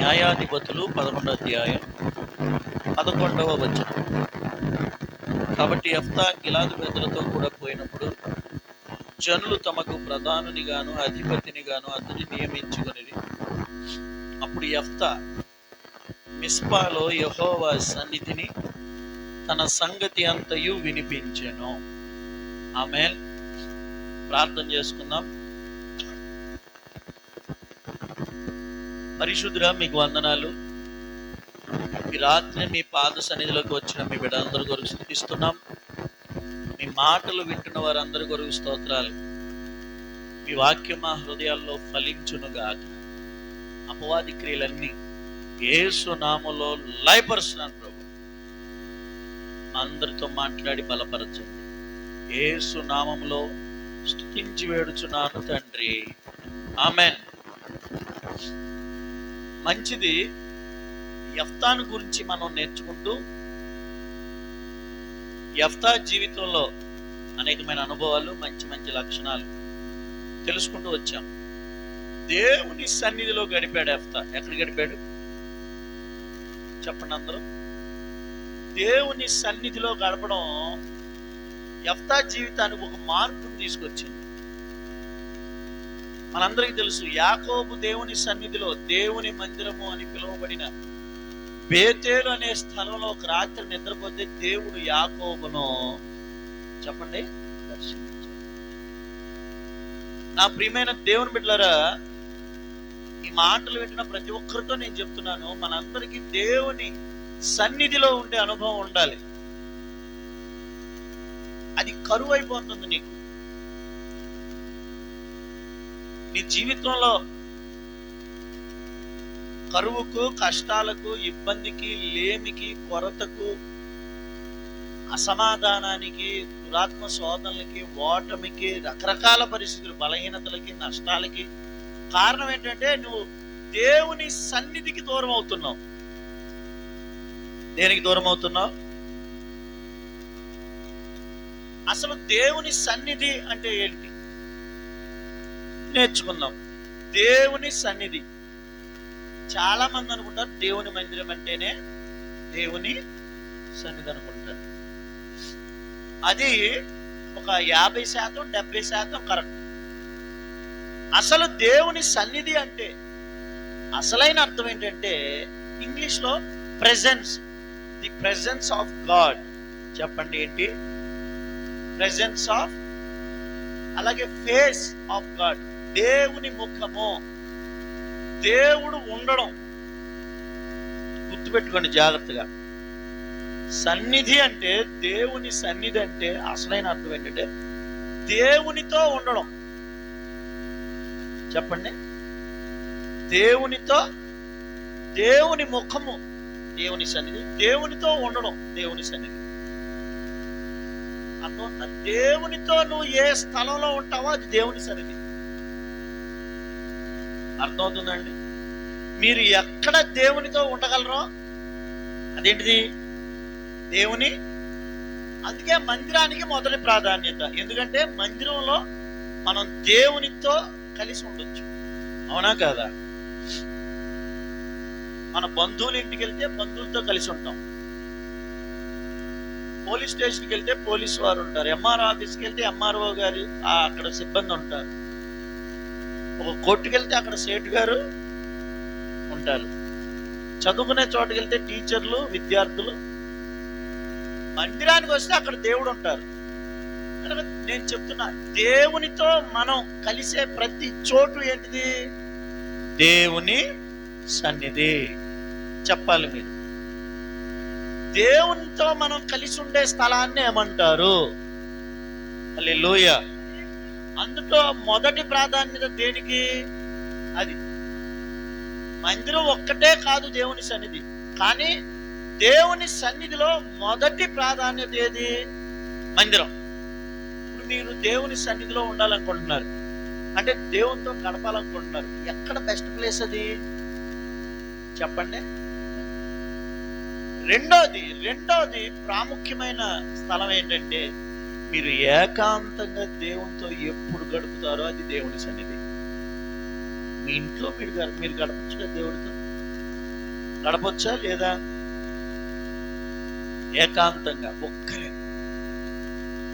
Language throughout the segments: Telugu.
న్యాయాధిపతులు 11వ అధ్యాయం 11వ వచనం. కాబట్టి యెఫ్తా గిలాదు పెద్దలతో కూడా పోయినప్పుడు జనులు తమకు ప్రధానుని గాను అధిపతిని గాను అతని నియమించుకొనిరి. అప్పుడు యెఫ్తా మిస్పాలో యెహోవా సన్నిధిని తన సంగతి అంతయు వినిపించెను. ఆమేన్. ప్రార్థన చేసుకుందాం. పరిశుద్ధుడా, మీకు వందనాలు. ఈ రాత్రి మీ పాద సన్నిధిలోకి వచ్చిన మీ బిడ్డలందరి కొరకు స్తుతిస్తున్నాం. మీ మాటలు వింటున్న వారందరి కొరకు స్తోత్రాలు. మీ వాక్యం మా హృదయాల్లో ఫలించునుగాక. అపవాది క్రియలన్నీ యేసు నామములో లయపరుస్తున్నాను ప్రభు. మా అందరితో మాట్లాడి బలపరచండి. యేసు నామములో స్తుతించి వేడుచున్నాను తండ్రి. ఆమేన్. మంచిది. యెఫ్తాను గురించి మనం నేర్చుకుంటూ యెఫ్తా జీవితంలో అనేకమైన అనుభవాలు, మంచి మంచి లక్షణాలు తెలుసుకుంటూ వచ్చాం. దేవుని సన్నిధిలో గడిపాడు యెఫ్తా. ఎక్కడ గడిపాడు చెప్పండి అందరూ. దేవుని సన్నిధిలో గడపడం యెఫ్తా జీవితానికి ఒక మార్పును తీసుకొచ్చింది. మనందరికీ తెలుసు, యాకోబు దేవుని సన్నిధిలో, దేవుని మందిరము అని పిలువబడిన బేతేలు అనే స్థలంలో ఒక రాత్రి నిద్రపోతే దేవుడు యాకోబును చెప్పండి దర్శించాడు. నా ప్రియమైన దేవుని బిడ్డలారా, ఈ మాటలు వింటున్న ప్రతి ఒక్కరితో నేను చెప్తున్నాను, మనందరికీ దేవుని సన్నిధిలో ఉండే అనుభవం ఉండాలి. అది కరువు అయిపోతుంది నీకు. నీ జీవితంలో కరువుకు, కష్టాలకు, ఇబ్బందికి, లేమికి, కొరతకు, అసమాధానానికి, దురాత్మ శోధనలకి, ఓటమికి, రకరకాల పరిస్థితులు, బలహీనతలకి, నష్టాలకి కారణం ఏంటంటే నువ్వు దేవుని సన్నిధికి దూరం అవుతున్నావు. దేనికి దూరం అవుతున్నావు? అసలు దేవుని సన్నిధి అంటే ఏంటి నేర్చుకుందాం. దేవుని సన్నిధి, చాలా మంది అనుకుంటారు దేవుని మందిరం అంటేనే దేవుని సన్నిధి అనుకుంటారు. అది ఒక 50% 70% కరెక్ట్. అసలు దేవుని సన్నిధి అంటే అసలైన అర్థం ఏంటంటే ఇంగ్లీష్లో presence, the presence of God. చెప్పండి ఏంటి? ప్రెజెన్స్ ఆఫ్, అలాగే ఫేస్ ఆఫ్ గాడ్, దేవుని ముఖము, దేవుడు ఉండడం. గుర్తుపెట్టుకోండి జాగ్రత్తగా. సన్నిధి అంటే, దేవుని సన్నిధి అంటే అసలైన అర్థం ఏంటంటే దేవునితో ఉండడం. చెప్పండి. దేవునితో, దేవుని ముఖము దేవుని సన్నిధి, దేవునితో ఉండడం దేవుని సన్నిధి. అర్థమవుతుందా? దేవునితో నువ్వు ఏ స్థలంలో ఉంటావో అది దేవుని సన్నిధి. అర్థమవుతుందండి? మీరు ఎక్కడ దేవునితో ఉండగలరో అదేంటిది? దేవుని. అందుకే మందిరానికి మొదటి ప్రాధాన్యత. ఎందుకంటే మందిరంలో మనం దేవునితో కలిసి ఉండొచ్చు. అవునా కాదా? మన బంధువుల ఇంటికి వెళ్తే బంధువులతో కలిసి ఉంటాం. పోలీస్ స్టేషన్కి వెళ్తే పోలీసు వారు ఉంటారు. ఎంఆర్ఓ ఆఫీస్కి వెళ్తే ఎంఆర్ఓ గారు అక్కడ సిబ్బంది ఉంటారు. ఒక కోర్టుకి వెళ్తే అక్కడ సేటు గారు ఉంటారు. చదువుకునే చోటుకి వెళ్తే టీచర్లు, విద్యార్థులు. మందిరానికి వస్తే అక్కడ దేవుడు ఉంటారు. నేను చెప్తున్నా, దేవునితో మనం కలిసే ప్రతి చోటు ఏంటిది? దేవుని సన్నిధి. చెప్పాలి మీరు. దేవునితో మనం కలిసి ఉండే స్థలాన్ని ఏమంటారు? హల్లెలూయా. అందులో మొదటి ప్రాధాన్యత దేనికి? అది. మందిరం ఒక్కటే కాదు దేవుని సన్నిధి, కానీ దేవుని సన్నిధిలో మొదటి ప్రాధాన్యత ఏది? మందిరం. ఇప్పుడు మీరు దేవుని సన్నిధిలో ఉండాలనుకుంటున్నారు, అంటే దేవునితో గడపాలనుకుంటున్నారు. ఎక్కడ బెస్ట్ ప్లేస్ అది చెప్పండి. రెండోది ప్రాముఖ్యమైన స్థలం ఏంటంటే మీరు ఏకాంతంగా దేవునితో ఎప్పుడు గడుపుతారో అది దేవుని సన్నిధి. మీ ఇంట్లో మీరు గడపచ్చు కదా దేవుడితో. గడపొచ్చా లేదా? ఏకాంతంగా ఒక్కరే.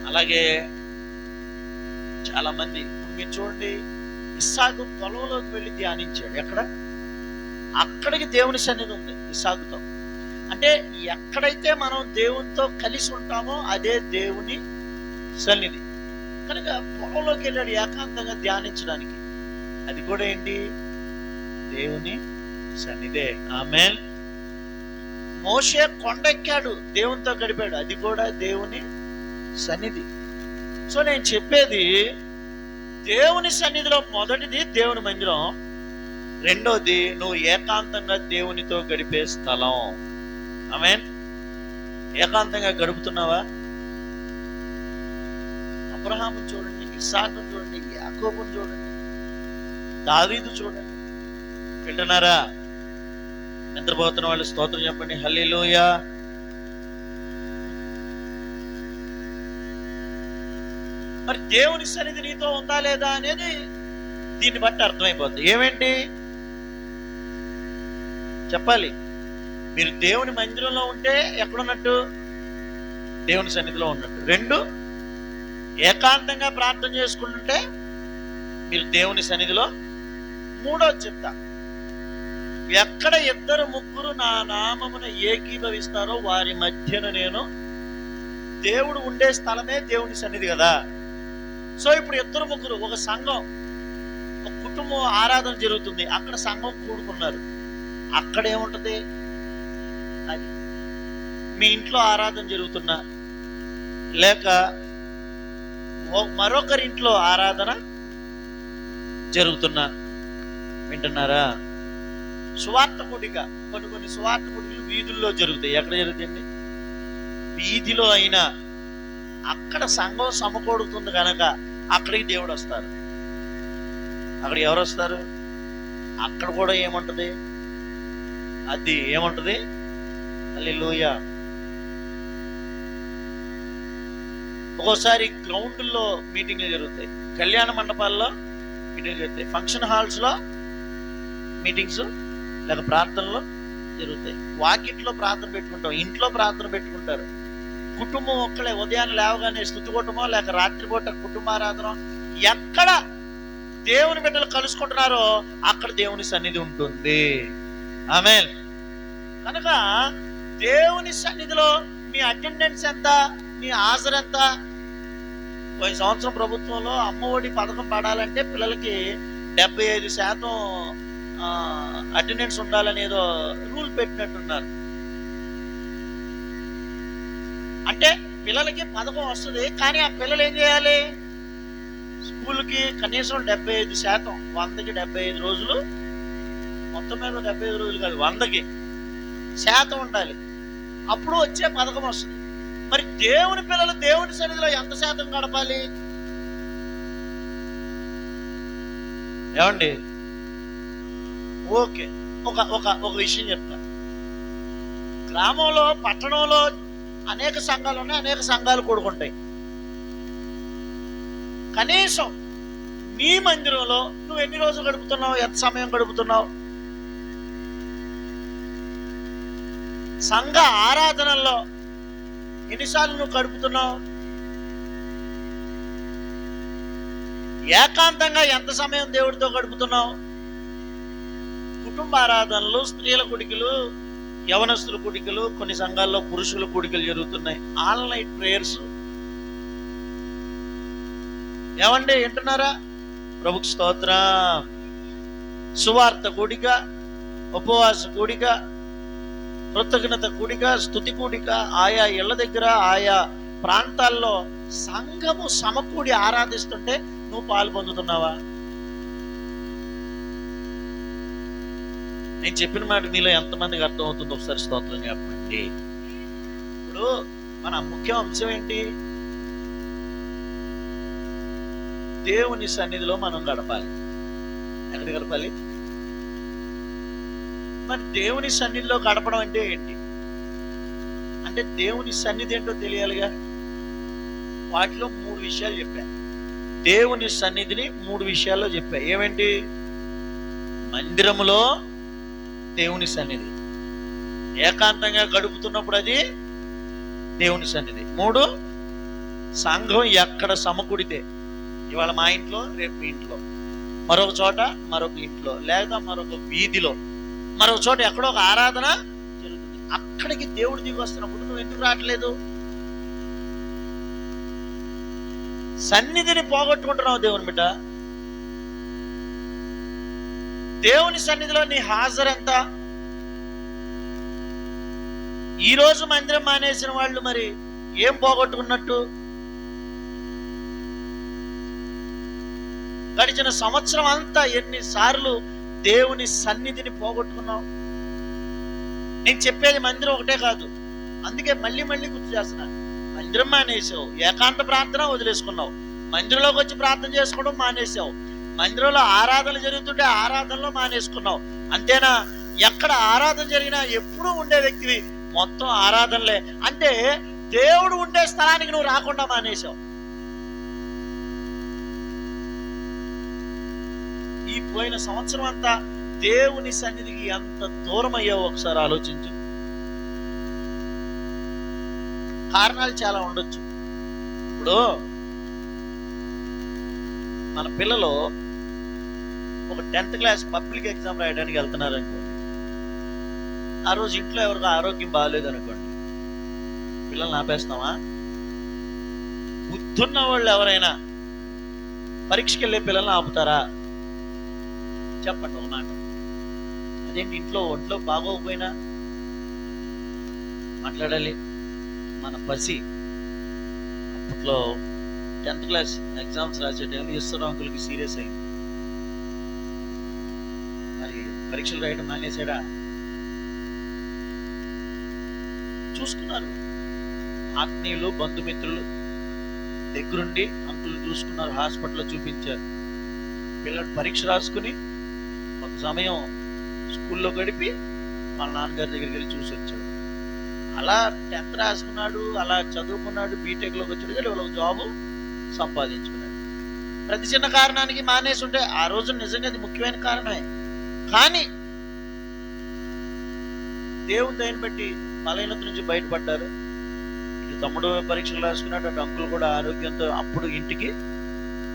అలాగే చాలా మంది మీరు చూడండి, ఇస్సాకు పొలంలోకి వెళ్ళి ధ్యానించాడు. ఎక్కడ? అక్కడికి దేవుని సన్నిధి ఉంది ఇస్సాకుతో. అంటే ఎక్కడైతే మనం దేవునితో కలిసి ఉంటామో అదే దేవుని సన్నిధి. కనుక పొలంలోకి వెళ్ళాడు ఏకాంతంగా ధ్యానించడానికి. అది కూడా ఏంటి? దేవుని సన్నిధే. ఆమేన్. మోషే కొండెక్కాడు, దేవునితో గడిపాడు. అది కూడా దేవుని సన్నిధి. సో నేను చెప్పేది, దేవుని సన్నిధిలో మొదటిది దేవుని మందిరం, రెండోది నువ్వు ఏకాంతంగా దేవునితో గడిపే స్థలం. ఆమేన్. ఏకాంతంగా గడుపుతున్నావా? అబ్రహాము చూడండి, ఇస్సాకును చూడండి, యాకోబును చూడండి, దావీదు చూడండి. వింటున్నారా? నిద్రపోతున్న వాళ్ళు స్తోత్రం చెప్పండి. హల్లెలూయా. మరి దేవుని సన్నిధి నీతో ఉందా లేదా అనేది దీన్ని బట్టి అర్థమైపోతుంది. ఏమేంటి చెప్పాలి? మీరు దేవుని మందిరంలో ఉంటే ఎక్కడున్నట్టు? దేవుని సన్నిధిలో ఉన్నట్టు. రెండు, ఏకాంతంగా ప్రార్థన చేసుకుంటుంటే మీరు దేవుని సన్నిధిలో. మూడోది చెప్తా, ఎక్కడ ఇద్దరు ముగ్గురు నా నామమున ఏకీభవిస్తారో వారి మధ్యన నేను. దేవుడు ఉండే స్థలమే దేవుని సన్నిధి కదా. సో ఇప్పుడు ఇద్దరు ముగ్గురు, ఒక సంఘం, ఒక కుటుంబం ఆరాధన జరుగుతుంది, అక్కడ సంఘం కూడుకున్నారు. అక్కడ ఏముంటది? అది మీ ఇంట్లో ఆరాధన జరుగుతున్నా, లేక మరొకరి ఇంట్లో ఆరాధన జరుగుతున్నా. వింటున్నారా? సువార్త కూడిక, కొన్ని సువార్త కూడికలు వీధుల్లో జరుగుతాయి. ఎక్కడ జరుగుతాయండి? వీధిలో అయినా అక్కడ సంఘం సమకూడుతుంది కనుక అక్కడికి దేవుడు వస్తారు. అక్కడ ఎవరు వస్తారు? అక్కడ కూడా ఏముంటది? అది ఏముంటది? హల్లెలూయా. ఒక్కోసారి గ్రౌండ్లో మీటింగ్లు జరుగుతాయి, కళ్యాణ మండపాల్లో మీటింగ్లు జరుగుతాయి, ఫంక్షన్ హాల్స్ లో మీటింగ్స్ లేక ప్రార్థనలు జరుగుతాయి. వాకిట్లో ప్రార్థన పెట్టుకుంటాం, ఇంట్లో ప్రార్థన పెట్టుకుంటారు. కుటుంబం ఒక్కడే ఉదయాన్నే లేవగానే స్తుతి కూటమో లేక రాత్రిపూట కుటుంబారాధన. ఎక్కడ దేవుని బిడ్డలు కలుసుకుంటున్నారో అక్కడ దేవుని సన్నిధి ఉంటుంది. ఆమేన్. కనుక దేవుని సన్నిధిలో మీ అటెండెన్స్ ఎంత, మీ హాజరు ఎంత? పోయిన సంవత్సరం ప్రభుత్వంలో అమ్మఒడి పథకం పడాలంటే పిల్లలకి 75% అటెండెన్స్ ఉండాలని ఏదో రూల్ పెట్టినట్టున్నారు. అంటే పిల్లలకి పథకం వస్తుంది, కానీ ఆ పిల్లలు ఏం చేయాలి? స్కూల్కి కనీసం 75%, 100కి 75 రోజులు, మొత్తం మీద 75 రోజులు కాదు, 100కి శాతం ఉండాలి. అప్పుడు వచ్చే పథకం వస్తుంది. మరి దేవుని పిల్లలు దేవుని సన్నిధిలో ఎంత శాతం గడపాలి? ఏమండి? ఓకే, ఒక విషయం చెప్తా. గ్రామంలో, పట్టణంలో అనేక సంఘాలు ఉన్నాయి, అనేక సంఘాలు కూడుకుంటాయి. కనీసం నీ మందిరంలో నువ్వు ఎన్ని రోజులు గడుపుతున్నావు? ఎంత సమయం గడుపుతున్నావు? సంఘ ఆరాధనల్లో ఎన్నిసార్లు నువ్వు గడుపుతున్నావు? ఏకాంతంగా ఎంత సమయం దేవుడితో గడుపుతున్నావు? కుటుంబ ఆరాధనలు, స్త్రీల కుడికలు, యవనస్తుల కుడికలు, కొన్ని సంఘాల్లో పురుషుల కుడికలు జరుగుతున్నాయి, ఆన్లైన్ ప్రేయర్స్. ఏమండి? వింటున్నారా? ప్రభుకి స్తోత్రం. సువార్త కూడిక, ఉపవాస కూడిక, కృతజ్ఞత కూడిక, స్తుతి కూడిక, ఆయా ఇళ్ల దగ్గర ఆయా ప్రాంతాల్లో సంఘము సమకూడి ఆరాధిస్తుంటే నువ్వు పాలు పొందుతున్నావా? నేను చెప్పిన మాట మీలో ఎంతమందికి అర్థం అవుతుందో ఒకసారి స్తోత్రం చెప్పండి. ఇప్పుడు మన ముఖ్య అంశం ఏంటి? దేవుని సన్నిధిలో మనం గడపాలి. ఎక్కడ గడపాలి? మరి దేవుని సన్నిధిలో గడపడం అంటే ఏంటి? అంటే దేవుని సన్నిధి ఏంటో తెలియాలిగా. వాటిలో 3 విషయాలు చెప్పా. దేవుని సన్నిధిని 3 విషయాల్లో చెప్పా. ఏమేంటి? మందిరములో దేవుని సన్నిధి, ఏకాంతంగా గడుపుతున్నప్పుడు అది దేవుని సన్నిధి. 3, సంఘం ఎక్కడ సమకూడితే, ఇవాళ మా ఇంట్లో, రేపు మీ ఇంట్లో, మరొక చోట, మరొక ఇంట్లో, లేదా మరొక వీధిలో, మరొక చోట ఎక్కడో ఒక ఆరాధన జరుగుతుంది. అక్కడికి దేవుడు దిగి వస్తున్నప్పుడు నువ్వు ఎందుకు రావట్లేదు? సన్నిధిని పోగొట్టుకుంటున్నావు దేవుని బిడ్డ. దేవుని సన్నిధిలో నీ హాజరు ఎంత? ఈ రోజు మందిరం మానేసిన వాళ్ళు మరి ఏం పోగొట్టుకున్నట్టు? గడిచిన సంవత్సరం అంతా ఎన్నిసార్లు దేవుని సన్నిధిని పోగొట్టుకున్నావు? నేను చెప్పేది మందిరం ఒకటే కాదు, అందుకే మళ్ళీ మళ్ళీ గుర్తు చేస్తున్నా. మందిరం మానేసావు, ఏకాంత ప్రార్థన వదిలేసుకున్నావు, మందిరంలోకి వచ్చి ప్రార్థన చేసుకోవడం మానేసావు, మందిరంలో ఆరాధన జరుగుతుంటే ఆరాధనలో మానేసుకున్నావు. అంతేనా? ఎక్కడ ఆరాధన జరిగినా ఎప్పుడూ ఉండే వ్యక్తివి, మొత్తం ఆరాధనలే. అంటే దేవుడు ఉండే స్థలానికి నువ్వు రాకుండా మానేశావు. ఈ పోయిన సంవత్సరం అంతా దేవుని సన్నిధికి ఎంత దూరం అయ్యావో ఒకసారి ఆలోచించు. కారణాలు చాలా ఉండొచ్చు. ఇప్పుడు మన పిల్లలు ఒక 10th క్లాస్ పబ్లిక్ ఎగ్జామ్ రాయడానికి వెళ్తున్నారు అనుకోండి. ఆ రోజు ఇంట్లో ఎవరికి ఆరోగ్యం బాగాలేదు అనుకోండి, పిల్లల్ని ఆపేస్తామా? బుద్ధున్న వాళ్ళు ఎవరైనా పరీక్షకి వెళ్ళే పిల్లల్ని ఆపుతారా? చెప్పండి ఒక మాట. అదేంటి, ఇంట్లో ఒంట్లో బాగోకపోయినా మాట్లాడాలి. మన పసి అప్పట్లో 10th క్లాస్ ఎగ్జామ్స్ రాసే టైంలో ఈశ్వరరావు అంకుల్కి సీరియస్ అయింది. మరి పరీక్షలు రాయడం మానేసాడా? చూసుకున్నారు, ఆత్మీయులు బంధుమిత్రులు దగ్గరుండి అంకుల్ని చూసుకున్నారు, హాస్పిటల్లో చూపించారు. పిల్లలు పరీక్ష రాసుకుని ఒక సమయం స్కూల్లో గడిపి వాళ్ళ నాన్నగారి దగ్గరికి వెళ్ళి చూసి వచ్చాడు. అలా 10th రాసుకున్నాడు, అలా చదువుకున్నాడు, బీటెక్లోకి వచ్చాడు, వాళ్ళ జాబు సంపాదించుకున్నాడు. ప్రతి చిన్న కారణానికి మానేసి ఉంటే ఆ రోజు నిజంగా అది ముఖ్యమైన కారణమే. కానీ దేవుని దయని బట్టి బలహీనత నుంచి బయటపడ్డారు. ఇటు తమ్ముడు పరీక్షలు రాసుకున్నాడు, అటు అంకుల్ కూడా ఆరోగ్యంతో అప్పుడు ఇంటికి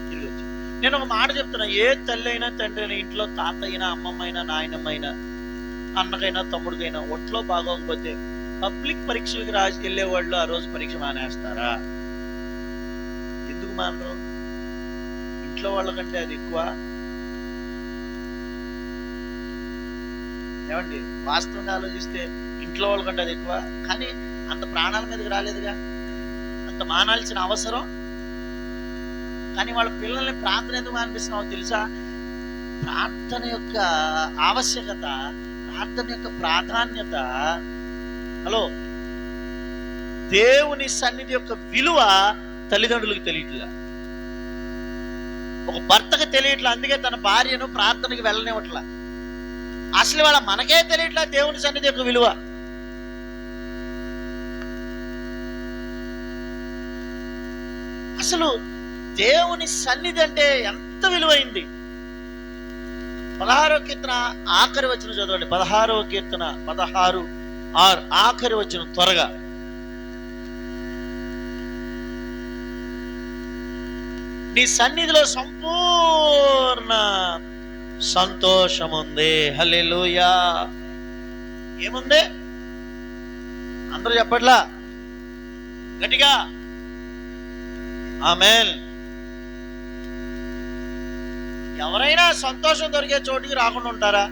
తిరిగి వచ్చాడు. నేను ఒక మాట చెప్తున్నా, ఏ తల్లి అయినా తండ్రి అయినా, ఇంట్లో తాత అయినా అమ్మమ్మ అయినా నాయనమ్మ అయినా అన్నకైనా తమ్ముడికైనా ఒంట్లో బాగోకపోతే పబ్లిక్ పరీక్షలకు రాసి వెళ్ళేవాళ్ళు ఆ రోజు పరీక్ష మానేస్తారా? ఎందుకు మానరు? ఇంట్లో వాళ్ళకంటే అది ఎక్కువ. ఏమండి, వాస్తవంగా ఆలోచిస్తే ఇంట్లో వాళ్ళకంటే అది ఎక్కువ. కానీ అంత ప్రాణాల మీదకి రాలేదుగా, అంత మానాల్సిన అవసరం. కానీ వాళ్ళ పిల్లల్ని ప్రార్థన ఎందుకు మానిపిస్తున్నావు తెలుసా? ప్రార్థన యొక్క ఆవశ్యకత, ప్రార్థన యొక్క ప్రాధాన్యత, హలో, దేవుని సన్నిధి యొక్క విలువ తల్లిదండ్రులకు తెలియట్లా, ఒక భర్తకు తెలియట్లా. అందుకే తన భార్యను ప్రార్థనకి వెళ్ళనివ్వట్లా. అసలు వాళ్ళ మనకే తెలియట్లా దేవుని సన్నిధి యొక్క విలువ. అసలు దేవుని సన్నిధి అంటే ఎంత విలువైంది. 16వ కీర్తన ఆఖరి వచనం చదవండి. 16వ కీర్తన 16:6 ఆఖరి వచనం త్వరగా. నీ సన్నిధిలో సంపూర్ణ సంతోషం ఉంది. హల్లెలూయా. ఏముంది? అందరూ చెప్పట్లా గట్టిగా? ఆమేన్. ఎవరైనా సంతోషం దొరికే చోటికి రాకుండా ఉంటారా?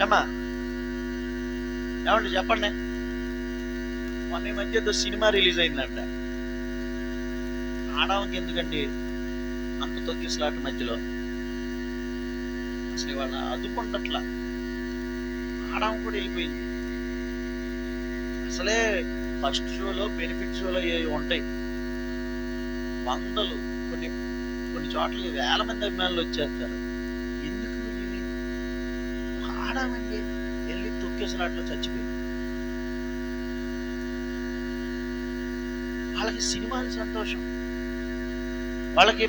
ఏమా ఏమండి చెప్పండి. మొన్న మధ్య సినిమా రిలీజ్ అయిందంట. ఆడవకి ఎందుకండి అంత తొక్కిసలాట మధ్యలో? అసలు వాళ్ళ అదుపుంటట్లా. ఆడవ కూడా వెళ్ళిపోయింది. అసలే ఫస్ట్ షోలో బెనిఫిట్ షోలో ఉంటాయి వందలు, కొన్ని చోట్లకి వేల మంది అభిమానులు వచ్చేస్తారు. ఎందుకు? ఒక ఆడమండి వెళ్ళి తొక్కేసలాట్లో చచ్చిపోయింది. వాళ్ళకి సినిమాలు సంతోషం, వాళ్ళకి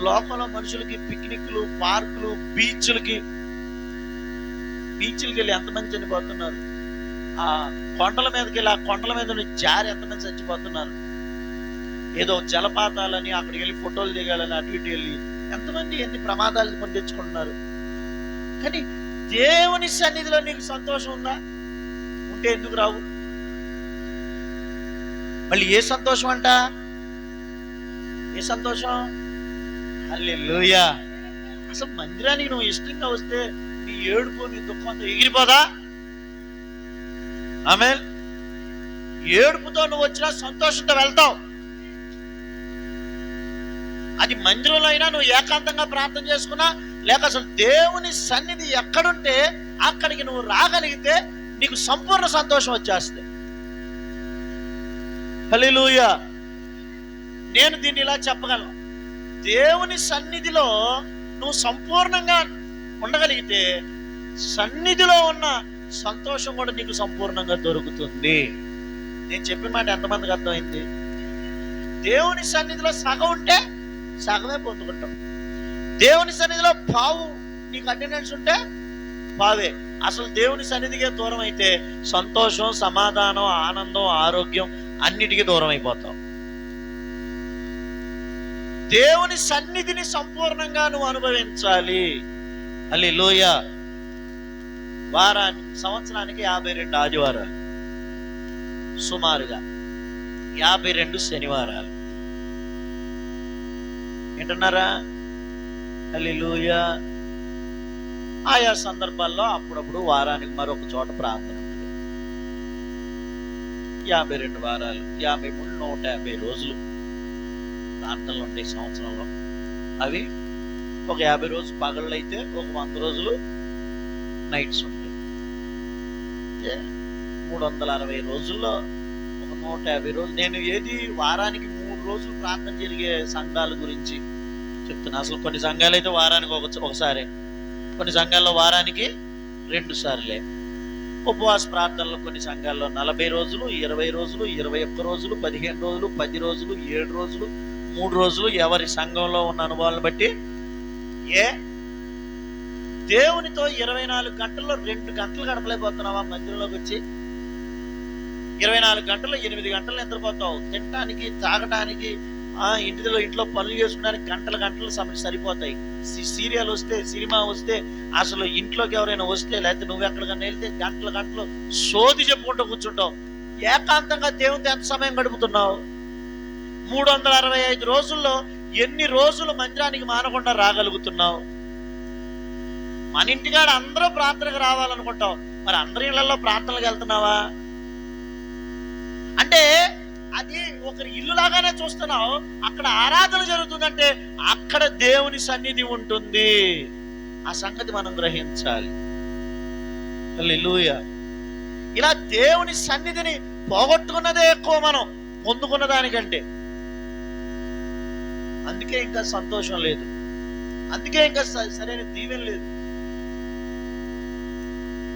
లోకంలో మనుషులకి పిక్నిక్లు, పార్కులు, బీచ్లకి బీచ్లకి వెళ్ళి ఎంతమంది చనిపోతున్నారు, ఆ కొండల మీదకి వెళ్ళి ఆ కొండల మీద నుంచి జారి ఎంతమంది చచ్చిపోతున్నారు, ఏదో జలపాతాలని అక్కడికి వెళ్ళి ఫోటోలు దిగాలని అటు ఇటు వెళ్ళి ఎంతమంది ఎన్ని ప్రమాదాలు కొని తెచ్చుకుంటున్నారు. కానీ దేవుని సన్నిధిలో నీకు సంతోషం ఉందా? ఉంటే ఎందుకు రావు? మళ్ళీ ఏ సంతోషం అంట? ఏ సంతోషం? హల్లెలూయా. అసలు మందిరానికి నువ్వు ఇష్టంగా వస్తే నీ ఏడుపు నీ దుఃఖం అంతా ఎగిరిపోదా? ఆమేన్. ఏడుపుతో నువ్వు వచ్చినా సంతోషంతో వెళ్తావు. అది మందిరంలో అయినా నువ్వు ఏకాంతంగా ప్రార్థన చేసుకున్నా, లేక అసలు దేవుని సన్నిధి ఎక్కడుంటే అక్కడికి నువ్వు రాగలిగితే నీకు సంపూర్ణ సంతోషం వచ్చేస్తుంది. హల్లెలూయా. నేను దీన్ని ఇలా చెప్పగలను, దేవుని సన్నిధిలో నువ్వు సంపూర్ణంగా ఉండగలిగితే సన్నిధిలో ఉన్న సంతోషం కూడా నీకు సంపూర్ణంగా దొరుకుతుంది. నేను చెప్పిన మాట ఎంతమందికి అర్థమైంది? దేవుని సన్నిధిలో సగం ఉంటే సగమే పొందుకుంటాం. దేవుని సన్నిధిలో పావు నీకు అటెండెన్స్ ఉంటే పావే. అసలు దేవుని సన్నిధికే దూరం అయితే సంతోషం, సమాధానం, ఆనందం, ఆరోగ్యం అన్నిటికీ దూరం అయిపోతాం. దేవుని సన్నిధిని సంపూర్ణంగా నువ్వు అనుభవించాలి. హల్లెలూయా. సంవత్సరానికి 52 ఆదివారాలు, సుమారుగా 52 శనివారాలు. వింటున్నారా? హల్లెలూయా. ఆయా సందర్భాల్లో అప్పుడప్పుడు వారానికి మరొక చోట ప్రార్థన ఉంటుంది. 52 వారాలు, 53, 150 రోజులు ప్రార్థనలు ఉంటాయి సంవత్సరంలో. అవి ఒక 50 రోజులు పగళ్ళు అయితే ఒక 100 రోజులు నైట్స్ ఉంటాయి. 360 రోజుల్లో ఒక 150 రోజులు. నేను ఏది వారానికి 3 రోజులు ప్రార్థన జరిగే సంఘాల గురించి చెప్తున్నా. అసలు కొన్ని సంఘాలు అయితే వారానికి ఒకసారి, కొన్ని సంఘాల్లో వారానికి 2 సార్లే. ఉపవాస ప్రార్థనలు కొన్ని సంఘాల్లో 40 రోజులు, 20 రోజులు, 21 రోజులు, 15 రోజులు, 10 రోజులు, 7 రోజులు, 3 రోజులు, ఎవరి సంఘంలో ఉన్న అనుభవాలను బట్టి. దేవునితో 24 గంటల్లో 2 గంటలు గడపలేకపోతున్నావా? మందిరంలోకి వచ్చి 24 గంటల్లో 8 గంటలు నిద్రపోతావు. తినటానికి, తాగటానికి, ఇంట్లో పనులు చేసుకోవడానికి గంటలు సరిపోతాయి. సీరియల్ వస్తే, సినిమా వస్తే, అసలు ఇంట్లోకి ఎవరైనా వస్తే, లేకపోతే నువ్వు ఎక్కడికన్నా వెళ్తే గంటలు సోది చెప్పుకుంటూ కూర్చుంటావు. ఏకాంతంగా దేవునితో ఎంత సమయం గడుపుతున్నావు? 365 రోజుల్లో ఎన్ని రోజులు మందిరానికి మానకుండా రాగలుగుతున్నావు? మన ఇంటికాడ అందరూ ప్రార్థనకు రావాలనుకుంటావు, మరి అందరి ఇళ్లలో ప్రార్థనలకు వెళ్తున్నావా? అంటే అది ఒకరి ఇల్లు లాగానే చూస్తున్నావు. అక్కడ ఆరాధన జరుగుతుందంటే అక్కడ దేవుని సన్నిధి ఉంటుంది. ఆ సంగతి మనం గ్రహించాలి. హల్లెలూయా. ఇలా దేవుని సన్నిధిని పోగొట్టుకున్నదే ఎక్కువ మనం పొందుకున్న దానికంటే. అందుకే ఇంకా సంతోషం లేదు, అందుకే ఇంకా సరైన దీవెన లేదు.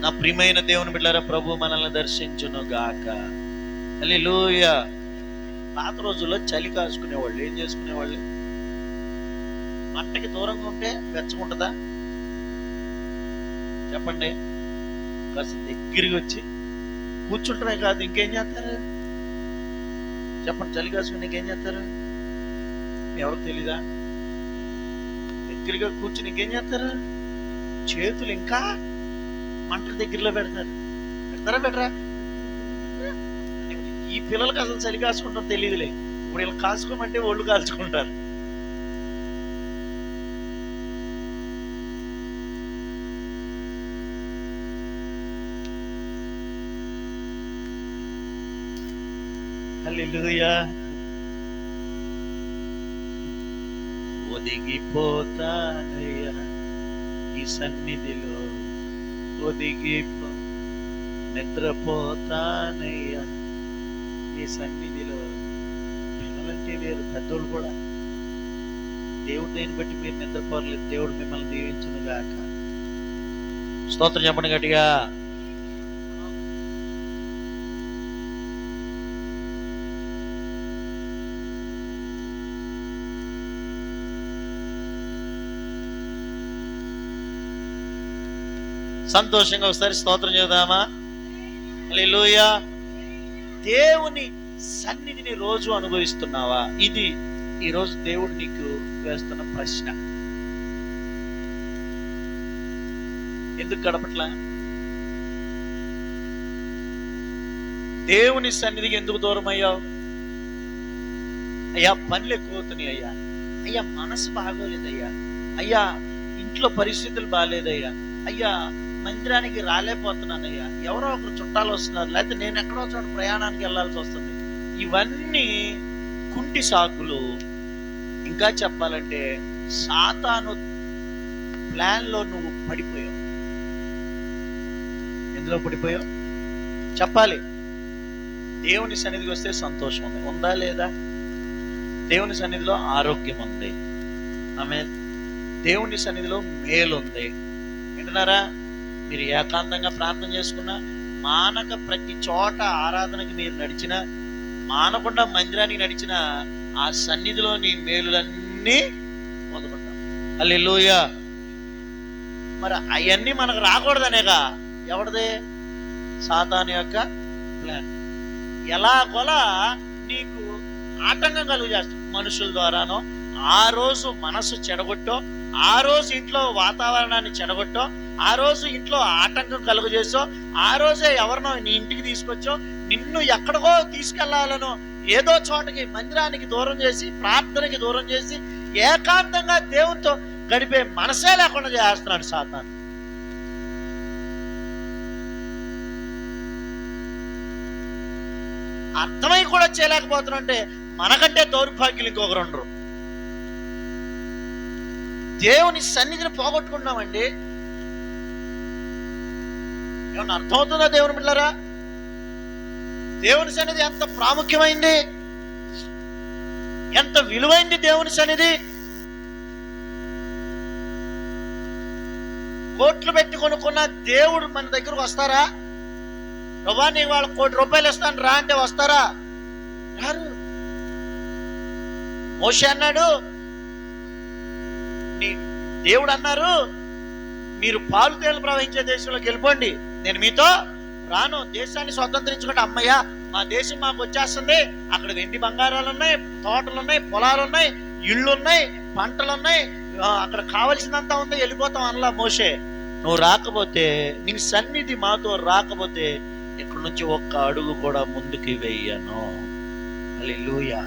నా ప్రియమైన దేవుని బిడ్డలారా, ప్రభు మనల్ని దర్శించును గాక. హల్లెలూయా. పాత రోజుల్లో చలి కాసుకునేవాళ్ళు ఏం చేసుకునేవాళ్ళు? మంటకి దూరంగా ఉంటే వెచ్చకుంటుందా? చెప్పండి. కాస్త దగ్గరికి వచ్చి కూర్చుంటమే కాదు, ఇంకేం చేస్తారు? చెప్పండి. చలి కాసుకుని ఇంకేం చేస్తారు? ఎవరికి తెలీదా? దగ్గరగా కూర్చుని ఇంకేం చేస్తారు? చేతులు ఇంకా మంట దగ్గరలో పెడతారా పెట్టరా? ఈ పిల్లలకి అసలు చలి కాసుకుంటాం తెలియదులే. ఇప్పుడు వీళ్ళు కాసుకోమంటే ఒళ్ళు కాల్చుకుంటారు. హల్లెలూయా. ఒదిగిపోతానయ్యా ఈ సన్నిధిలో, నిద్రపోతానయ్యా నీ సన్నిధిలో. పిల్లలంటే వేరు, పెద్దోళ్ళు కూడా. దేవుడు దేని బట్టి మీరు నిద్రపోరలేదు. దేవుడు మిమ్మల్ని దీవించును గాక. స్తోత్రం చెప్పండి గట్టిగా. సంతోషంగా ఒకసారి స్తోత్రం చేద్దామా? హల్లెలూయా. దేవుని సన్నిధిని రోజు అనుభవిస్తున్నావా? ఇది ఈరోజు దేవుడు నీకు వేస్తున్న ప్రశ్న. ఎందుకు గడపట్లా? దేవుని సన్నిధికి ఎందుకు దూరం అయ్యావు? అయ్యా పనులు ఎక్కువవుతున్నాయి అయ్యా, అయ్యా మనసు బాగోలేదయ్యా, అయ్యా ఇంట్లో పరిస్థితులు బాగాలేదయ్యా, అయ్యా మందిరానికి రాలేకపోతున్నానయ్యా, ఎవరో ఒకరు చుట్టాలు వస్తున్నారు, లేకపోతే నేను ఎక్కడో చోట ప్రయాణానికి వెళ్ళాల్సి వస్తుంది. ఇవన్నీ కుంటి సాకులు. ఇంకా చెప్పాలంటే సాతాను ప్లాన్లో నువ్వు పడిపోయావు. ఎందులో పడిపోయావు చెప్పాలి? దేవుని సన్నిధికి వస్తే సంతోషం ఉంది, ఉందా లేదా? దేవుని సన్నిధిలో ఆరోగ్యం ఉంది, ఆమేన్. దేవుని సన్నిధిలో మేలు ఉంది. వింటున్నారా? మీరు ఏకాంతంగా ప్రార్థన చేసుకున్నా, మానక ప్రతి చోట ఆరాధనకి మీరు నడిచిన, మానకుండా మందిరానికి నడిచిన, ఆ సన్నిధిలోని మేలులన్నీ పొందుకుంటాం. హల్లెలూయా. మరి అవన్నీ మనకు రాకూడదనేగా. ఎవరిదే? సాతాను యొక్క ప్లాన్. ఎలాగోలా నీకు ఆటంకం కలుగు చేస్తాం. మనుషుల ద్వారానో, ఆ రోజు మనసు చెడగొట్టో, ఆ రోజు ఇంట్లో వాతావరణాన్ని చెడగొట్టో, ఆ రోజు ఇంట్లో ఆటంకం కలుగు చేసో, ఆ రోజే ఎవరినో నీ ఇంటికి తీసుకొచ్చో, నిన్ను ఎక్కడికో తీసుకెళ్లాలనో, ఏదో చోటకి మందిరానికి దూరం చేసి, ప్రార్థనకి దూరం చేసి, ఏకాంతంగా దేవునితో గడిపే మనసే లేకుండా చేస్తున్నాడు సాతాను. అర్థమై కూడా చేయలేకపోతున్నంటే మనకంటే దౌర్భాగ్యులు ఇంకొకరు ఉండరు. దేవుని సన్నిధిని పోగొట్టుకున్నామండి. ఏమన్నా అర్థమవుతుందా దేవుని బిడ్డలారా? దేవుని సన్నిధి ఎంత ప్రాముఖ్యమైంది, ఎంత విలువైంది దేవుని సన్నిధి. కోట్లు పెట్టి కొనుక్కున్న దేవుడు మన దగ్గరకు వస్తారా? ప్రభా నీకు వాళ్ళు ₹1,00,00,000 ఇస్తాను రా అంటే వస్తారా? రారు. మోషే అన్నాడు, నీ దేవుడు అన్నారు, మీరు పాలు తేనెలు ప్రవహించే దేశంలోకి వెళ్ళిపోండి, నేను మీతో రాను. దేశాన్ని స్వతంత్రించుకుంటే అమ్మయ్య మా దేశం మాకు వచ్చేస్తుంది, అక్కడ వెండి బంగారాలు ఉన్నాయి, తోటలు ఉన్నాయి, పొలాలు ఉన్నాయి, ఇళ్ళు ఉన్నాయి, పంటలు ఉన్నాయి, అక్కడ కావలసినంత ఉంది, వెళ్ళిపోతాం అనలా మోషే. నువ్వు రాకపోతే, నీ సన్నిధి మాతో రాకపోతే ఇక్కడ నుంచి ఒక్క అడుగు కూడా ముందుకు వెయ్యను. హల్లెలూయా.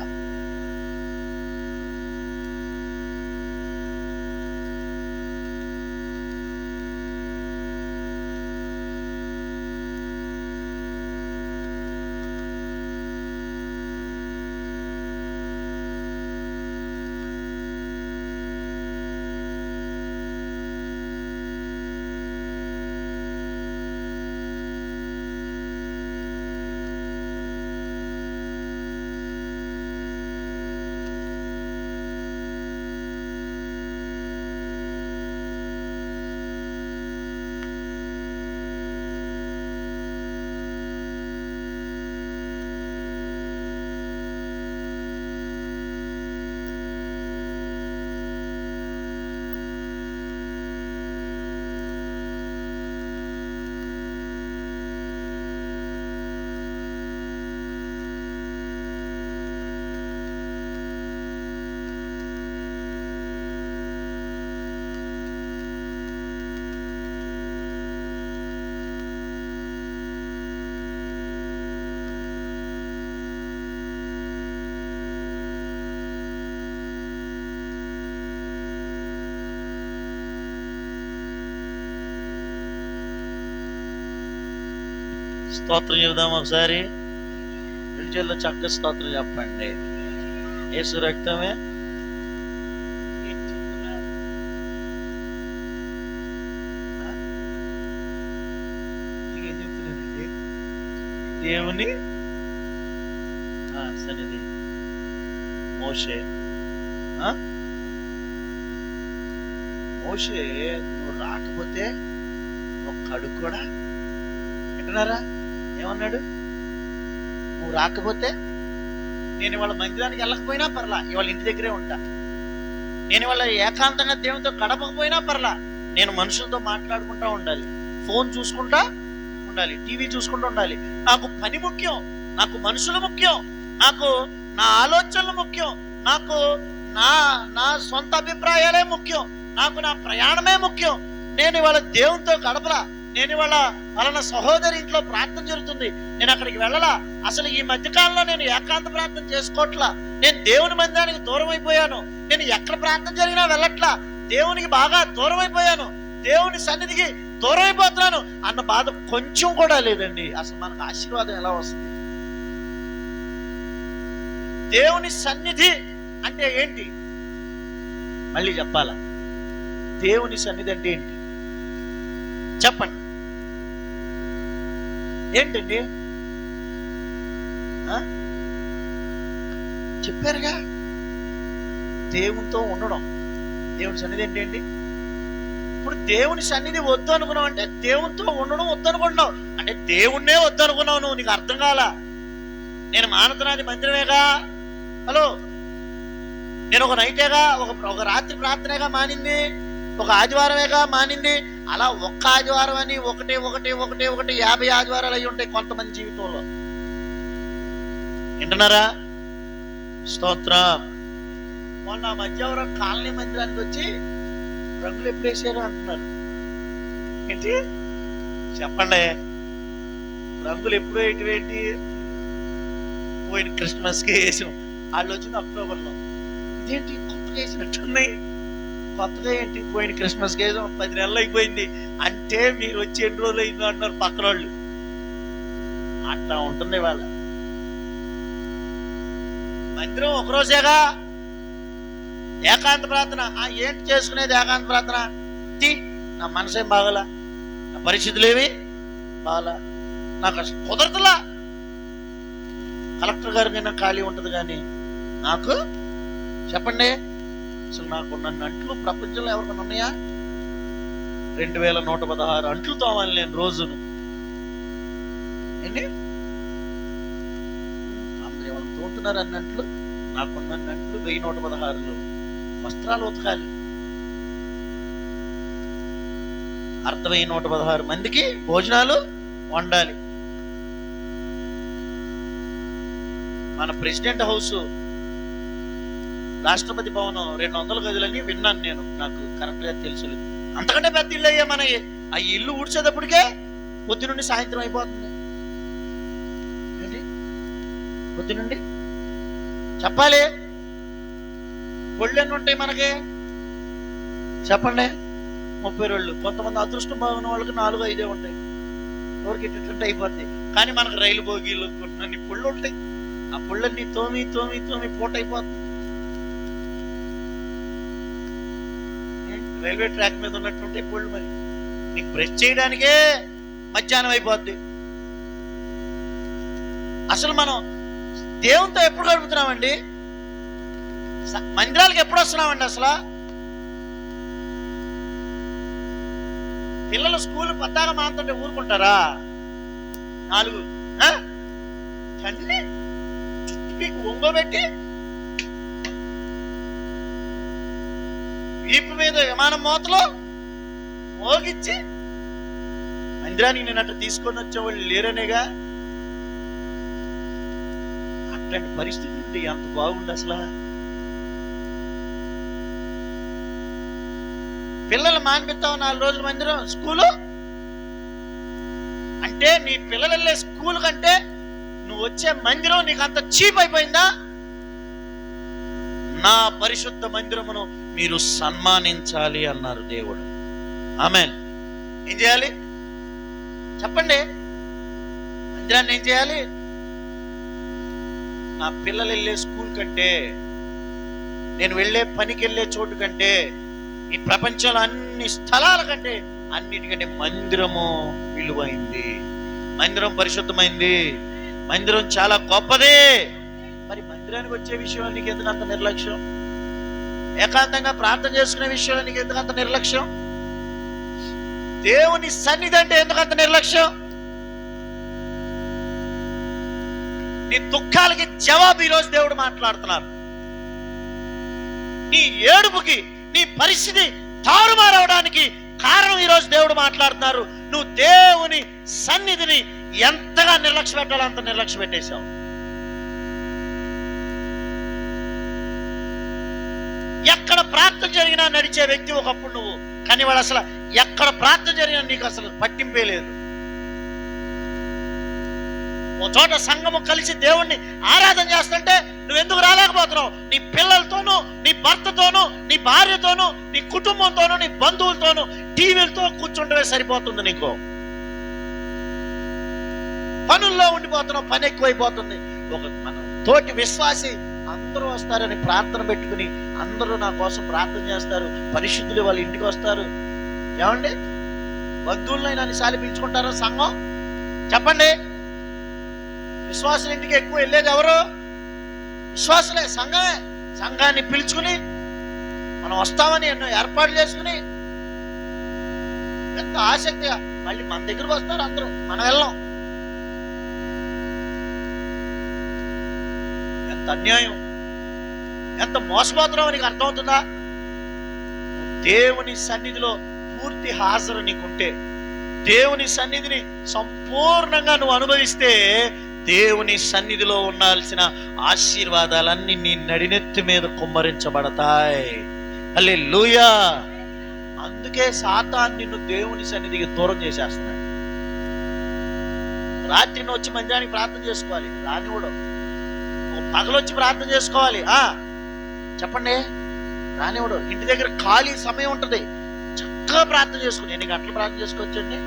స్తోత్రం చెబుదాం ఒకసారి. నిలిచేలో చక్కగా స్తోత్రం చెప్పండి. యేసు రక్తమే ఏం చెప్తున్నానండి? దేవుని సన్నిధి. మోషే మోషే నువ్వు రాకపోతే ఒక్క అడుగు కూడా. వింటున్నారా ఏమన్నాడు? నువ్వు రాకపోతే నేను ఇవాళ మందిరానికి వెళ్ళకపోయినా పర్లా, ఇవాళ ఇంటి దగ్గరే ఉంటా. నేను ఇవాళ ఏకాంతంగా దేవునితో గడపకపోయినా పర్లా, నేను మనుషులతో మాట్లాడుకుంటా ఉండాలి. ఫోన్ చూసుకుంటా ఉండాలి, టీవీ చూసుకుంటూ ఉండాలి. నాకు పని ముఖ్యం, నాకు మనుషులు ముఖ్యం, నాకు నా ఆలోచనలు ముఖ్యం, నాకు నా నా సొంత అభిప్రాయాలే ముఖ్యం, నాకు నా ప్రయాణమే ముఖ్యం. నేను ఇవాళ దేవునితో గడపలా, నేను ఇవాళ పలానా సహోదరి ఇంట్లో ప్రార్థన జరుగుతుంది, నేను అక్కడికి వెళ్ళలా, అసలు ఈ మధ్యకాలంలో నేను ఏకాంత ప్రార్థన చేసుకోవట్లా, నేను దేవుని మందిరానికి దూరం అయిపోయాను, నేను ఎక్కడ ప్రార్థన జరిగినా వెళ్ళట్లా, దేవునికి బాగా దూరం అయిపోయాను, దేవుని సన్నిధికి దూరం అయిపోతున్నాను అన్న బాధ కొంచెం కూడా లేదండి. అసలు మనకు ఆశీర్వాదం ఎలా వస్తుంది? దేవుని సన్నిధి అంటే ఏంటి? మళ్ళీ చెప్పాలా? దేవుని సన్నిధి అంటే ఏంటి చెప్పండి. ఏంటండి? చెప్పారుగా, దేవునితో ఉండడం. దేవుని సన్నిధి ఏంటి? ఇప్పుడు దేవుని సన్నిధి వద్దు అనుకున్నావు అంటే దేవునితో ఉండడం వద్దు అనుకుంటున్నావు అంటే దేవుణ్ణే వద్దు అనుకున్నావు నువ్వు. నీకు అర్థం కాలా? నేను మానతనాది మందిరమేగా, హలో, నేను ఒక నైటేగా, ఒక రాత్రి ప్రార్థనేగా మానింది, ఒక ఆదివారమేగా మానింది. అలా ఒక్క ఆదివారం అని ఒకటే 50 ఆదివారాలు అయి ఉంటాయి కొంతమంది జీవితంలో. వింటున్నారా? స్తోత్రం. మొన్న మధ్యవరం కాలనీ మందిరానికి వచ్చి రంగులు ఎప్పుడు వేసారు అంటున్నారు. ఏంటి చెప్పండి? రంగులు ఎప్పుడు వేయటం? పోయిన క్రిస్మస్కి వేసాం, వాళ్ళు వచ్చింది అక్టోబర్లో. ఇదేంటి కొత్తగా వేసినట్టున్నాయి? కొత్తగా ఏంటి? పోయిన క్రిస్మస్కి వేసాం, 10 నెలలు అయిపోయింది అంటే మీరు వచ్చి ఎన్ని రోజులు అయిందో అంటున్నారు పక్కన వాళ్ళు. అట్లా ఉంటుంది వాళ్ళ మందిరం. ఒకరోజేగా ఏకాంత ప్రార్థన. ఏంటి చేసుకునేది ఏకాంత ప్రార్థన? నా మనసేం బాగలా, నా పరిస్థితులు ఏవి బాగలా, నాకు అసలు కుదరదులా. కలెక్టర్ గారికైనా ఖాళీ ఉంటుంది కానీ నాకు చెప్పండి, అసలు నాకు నన్ను అంట్లు ప్రపంచంలో ఎవరికైనా ఉన్నాయా? 2116 అంట్లు తోమాలి నేను రోజును. ఏంటి అందరూ ఏమైనా తోముతున్నారు అన్నట్లు? నాకున్న అంట్లు 1116 వస్త్రాలు ఉతకాలి. 116 మందికి భోజనాలు వండాలి. మన ప్రెసిడెంట్ హౌస్, రాష్ట్రపతి భవనం 200 గదులని విన్నాను నేను, నాకు కరెక్ట్ గా తెలుసు. అంతకంటే పెద్ద ఇల్లు అయ్యా మన. ఆ ఇల్లు ఊడ్చేటప్పటికే పొద్దు నుండి సాయంత్రం అయిపోతుంది. ఏంటి పొద్దు నుండి చెప్పాలి? ఒళ్ళు ఎన్ని ఉంటాయి మనకి చెప్పండి? 30 రోజులు. కొంతమంది అదృష్టం బాగున్న వాళ్ళకి 4-5 ఉంటాయి. ఎవరికి ఇట్టుంటే అయిపోద్ది. కానీ మనకు రైలు బోగీలు కొన్ని పుళ్ళు ఉంటాయి. ఆ పుళ్ళన్నీ తోమి పూట అయిపోతుంది. రైల్వే ట్రాక్ మీద ఉన్నట్టుంటే పుళ్ళు. మరి నీకు బ్రష్ చేయడానికే మధ్యాహ్నం అయిపోద్ది. అసలు మనం దేవునితో ఎప్పుడు గడుపుతున్నామండి? మందిరాలకు ఎప్పుడు వస్తున్నామండి? అసలు పిల్లలు స్కూల్ పద్దాగా మానుతుంటే ఊరుకుంటారా? 4 తల్లి చుట్టుపీకి ఒంగోబెట్టి వీపు మీద విమానం మోతలో మోగిచ్చి మందిరానికి నేను అట్లా తీసుకొని వచ్చేవాళ్ళు లేరనేగా. అట్లాంటి పరిస్థితి ఉంటే ఎంత బాగుంది అసలు. పిల్లలు మానిపిస్తావు 4 రోజుల మందిరం స్కూలు అంటే, నీ పిల్లలు వెళ్ళే స్కూల్ కంటే నువ్వు వచ్చే మందిరం నీకు అంత చీప్ అయిపోయిందా? నా పరిశుద్ధ మందిరమును మీరు సన్మానించాలి అన్నారు దేవుడు. ఆమేన్. ఏం చేయాలి చెప్పండి? మందిరాన్ని ఏం చేయాలి? నా పిల్లలు వెళ్ళే స్కూల్ కంటే, నేను వెళ్ళే పనికి వెళ్ళే చోటు కంటే, ఈ ప్రపంచంలో అన్ని స్థలాల కంటే అన్నిటికంటే మందిరము విలువైంది. మందిరం పరిశుద్ధమైంది. మందిరం చాలా గొప్పది. మరి మందిరానికి వచ్చే విషయంలో నీకు ఎందుకు అంత నిర్లక్ష్యం? ఏకాంతంగా ప్రార్థన చేసుకునే విషయంలో నీకు ఎందుకు అంత నిర్లక్ష్యం? దేవుని సన్నిధి అంటే ఎందుకు అంత నిర్లక్ష్యం? నీ దుఃఖాలకి జవాబు ఈరోజు దేవుడు మాట్లాడుతున్నారు. నీ ఏడుపుకి, నీ పరిస్థితి తారుమారవడానికి కారణం ఈరోజు దేవుడు మాట్లాడుతున్నారు, నువ్వు దేవుని సన్నిధిని ఎంతగా నిర్లక్ష్య పెట్టాలో అంత నిర్లక్ష్య పెట్టేశావు. ఎక్కడ ప్రార్థన జరిగినా నడిచే వ్యక్తి ఒకప్పుడు నువ్వు, కానీ వాడు అసలు ఎక్కడ ప్రార్థన జరిగినా నీకు అసలు పట్టింపే లేదు. ఓ చోట సంఘము కలిసి దేవుణ్ణి ఆరాధన చేస్తుంటే నువ్వెందుకు రాలేకపోతున్నావు? నీ పిల్లలతోనూ, నీ భర్తతోనూ, నీ భార్యతోనూ, నీ కుటుంబంతోనూ, నీ బంధువులతోనూ టీవీలతో కూర్చుంటమే సరిపోతుంది. నీకు పనుల్లో ఉండిపోతున్నావు, పని ఎక్కువైపోతుంది. మన తోటి విశ్వాసి అందరూ వస్తారని ప్రార్థన పెట్టుకుని అందరూ నా కోసం ప్రార్థన చేస్తారు, పరిశుద్ధులు వాళ్ళ ఇంటికి వస్తారు. ఏమండి, బంధువులైనా అన్నిసార్లు పిలుచుకుంటారా సంఘం? చెప్పండి. విశ్వాసుల ఇంటికి ఎక్కువ వెళ్ళేది ఎవరు? విశ్వాసులే, సంఘమే. సంఘాన్ని పిలుచుకుని మనం వస్తామని ఎన్నో ఏర్పాట్లు చేసుకుని ఎంత ఆసక్తిగా మళ్ళీ మన దగ్గరకు వస్తారు అందరూ, మనం వెళ్ళాం. ఎంత అన్యాయం, ఎంత మోసపోతున్నావు నీకు అర్థమవుతుందా? దేవుని సన్నిధిలో పూర్తి హాజరు నీకుంటే, దేవుని సన్నిధిని సంపూర్ణంగా నువ్వు అనుభవిస్తే, దేవుని సన్నిధిలో ఉండాల్సిన ఆశీర్వాదాలన్నీ నీ నడినెత్తి మీద కుమ్మరించబడతాయి. హల్లెలూయా. అందుకే సాతాను నిన్ను దేవుని సన్నిధికి దూరం చేసేస్తున్నాడు. రాత్రి నువ్వు వచ్చి మధ్యాహ్నానికి ప్రార్థన చేసుకోవాలి, రానివ్వడు. నువ్వు పగలొచ్చి ప్రార్థన చేసుకోవాలి, చెప్పండి, రానివ్వడు. ఇంటి దగ్గర ఖాళీ సమయం ఉంటుంది, చక్కగా ప్రార్థన చేసుకుని ఎన్ని గంటలు ప్రార్థన చేసుకోవచ్చండి,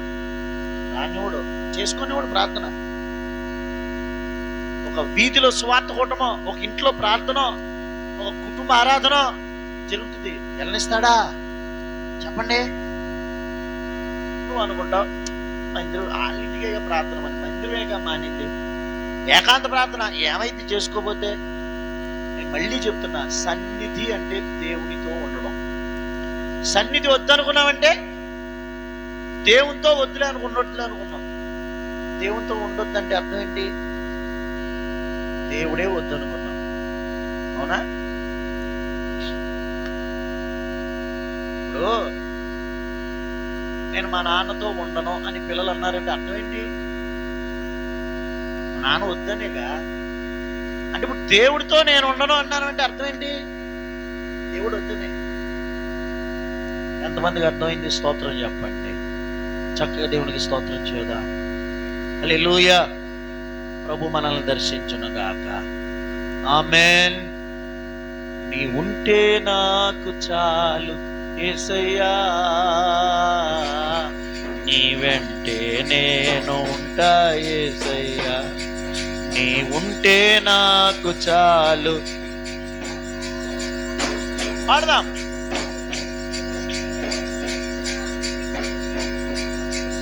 రానివ్వడు. చేసుకునేవాడు ప్రార్థన. ఒక వీధిలో సువార్త కూటమో, ఒక ఇంట్లో ప్రార్థన, ఒక కుటుంబ ఆరాధన జరుగుతుంది, వెళ్ళనిస్తాడా? చెప్పండి. నువ్వు అనుకుంటావు మందిరం వాళ్ళింటికే ప్రార్థన, మన మందిరమేగా మానింది, ఏకాంత ప్రార్థన ఏమైతే చేసుకోపోతే. నేను మళ్ళీ చెప్తున్నా, సన్నిధి అంటే దేవునితో ఉండడం. సన్నిధి వద్దనుకున్నామంటే దేవునితో వద్దులే అనుకున్నట్లే అనుకున్నాం. దేవునితో ఉండొద్దంటే అర్థం ఏంటి? దేవుడే వద్దనుకున్నాం, అవునా? ఇప్పుడు నేను మా నాన్నతో ఉండను అని పిల్లలు అన్నారంటే అర్థం ఏంటి? మా నాన్న వద్దనేగా. అంటే ఇప్పుడు దేవుడితో నేను ఉండను అన్నాను అంటే అర్థం ఏంటి? దేవుడు వద్దనే. ఎంతమందికి అర్థమైంది? స్తోత్రం చెప్పండి. చక్కగా దేవునికి స్తోత్రం చేద్దాం. హల్లెలూయా. ప్రభు మనల్ని దర్శించును గాక. ఆమేన్. నీ ఉంటే నాకు చాలు యేసయ్యా, నీ వెంటే నేను ఉంటా యేసయ్యా, నీ ఉంటే నాకు చాలు. పాడదాం.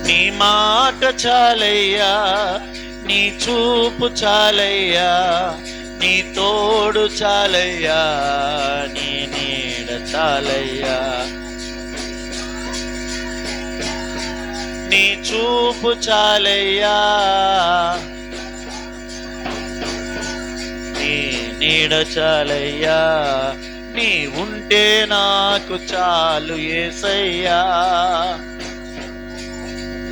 నీ మాట చాలయ్యా, నీ చూపు చాలయ్యా, నీ తోడు చాలయ్యా, నీ నీడ చాలయ్యా, నీ చూపు చాలయ్యా, నీ నీడ చాలయ్యా, నీ ఉంటే నాకు చాలు యేసయ్యా,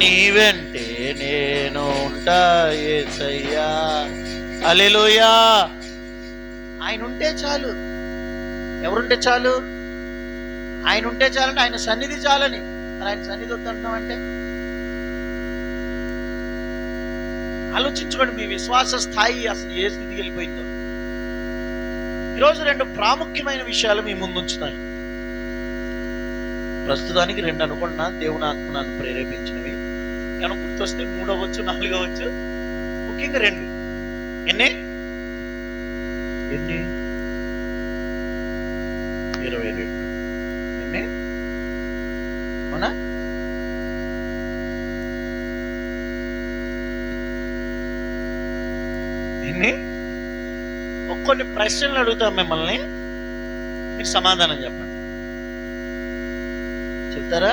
నీ వెంటే నేను ఉంటా యేసయ్యా. హల్లెలూయా. ఆయన ఉంటే చాలు. ఎవరుంటే చాలు? ఆయన ఉంటే చాలంటే ఆయన సన్నిధి చాలని. మరి ఆయన సన్నిధి వద్దంటున్నామంటే ఆలోచించుకోండి, మీ విశ్వాస స్థాయి అసలు ఏ స్థితికి వెళ్ళిపోయిందో. ఈరోజు 2 ప్రాముఖ్యమైన విషయాలు మీ ముందు ఉంచుతాను. ప్రస్తుతానికి 2 అనుకున్నా, దేవుని ఆత్మ నన్ను ప్రేరేపించినవి. నేను గుర్తొస్తే 3 అవ్వచ్చు, 4 అవ్వచ్చు. ముఖ్యంగా 2. ఎన్ని 22. ఎన్ని అవునా? ఎన్ని? కొన్ని ప్రశ్నలు అడుగుతాం మిమ్మల్ని, మీరు సమాధానం చెప్పండి. చెప్తారా?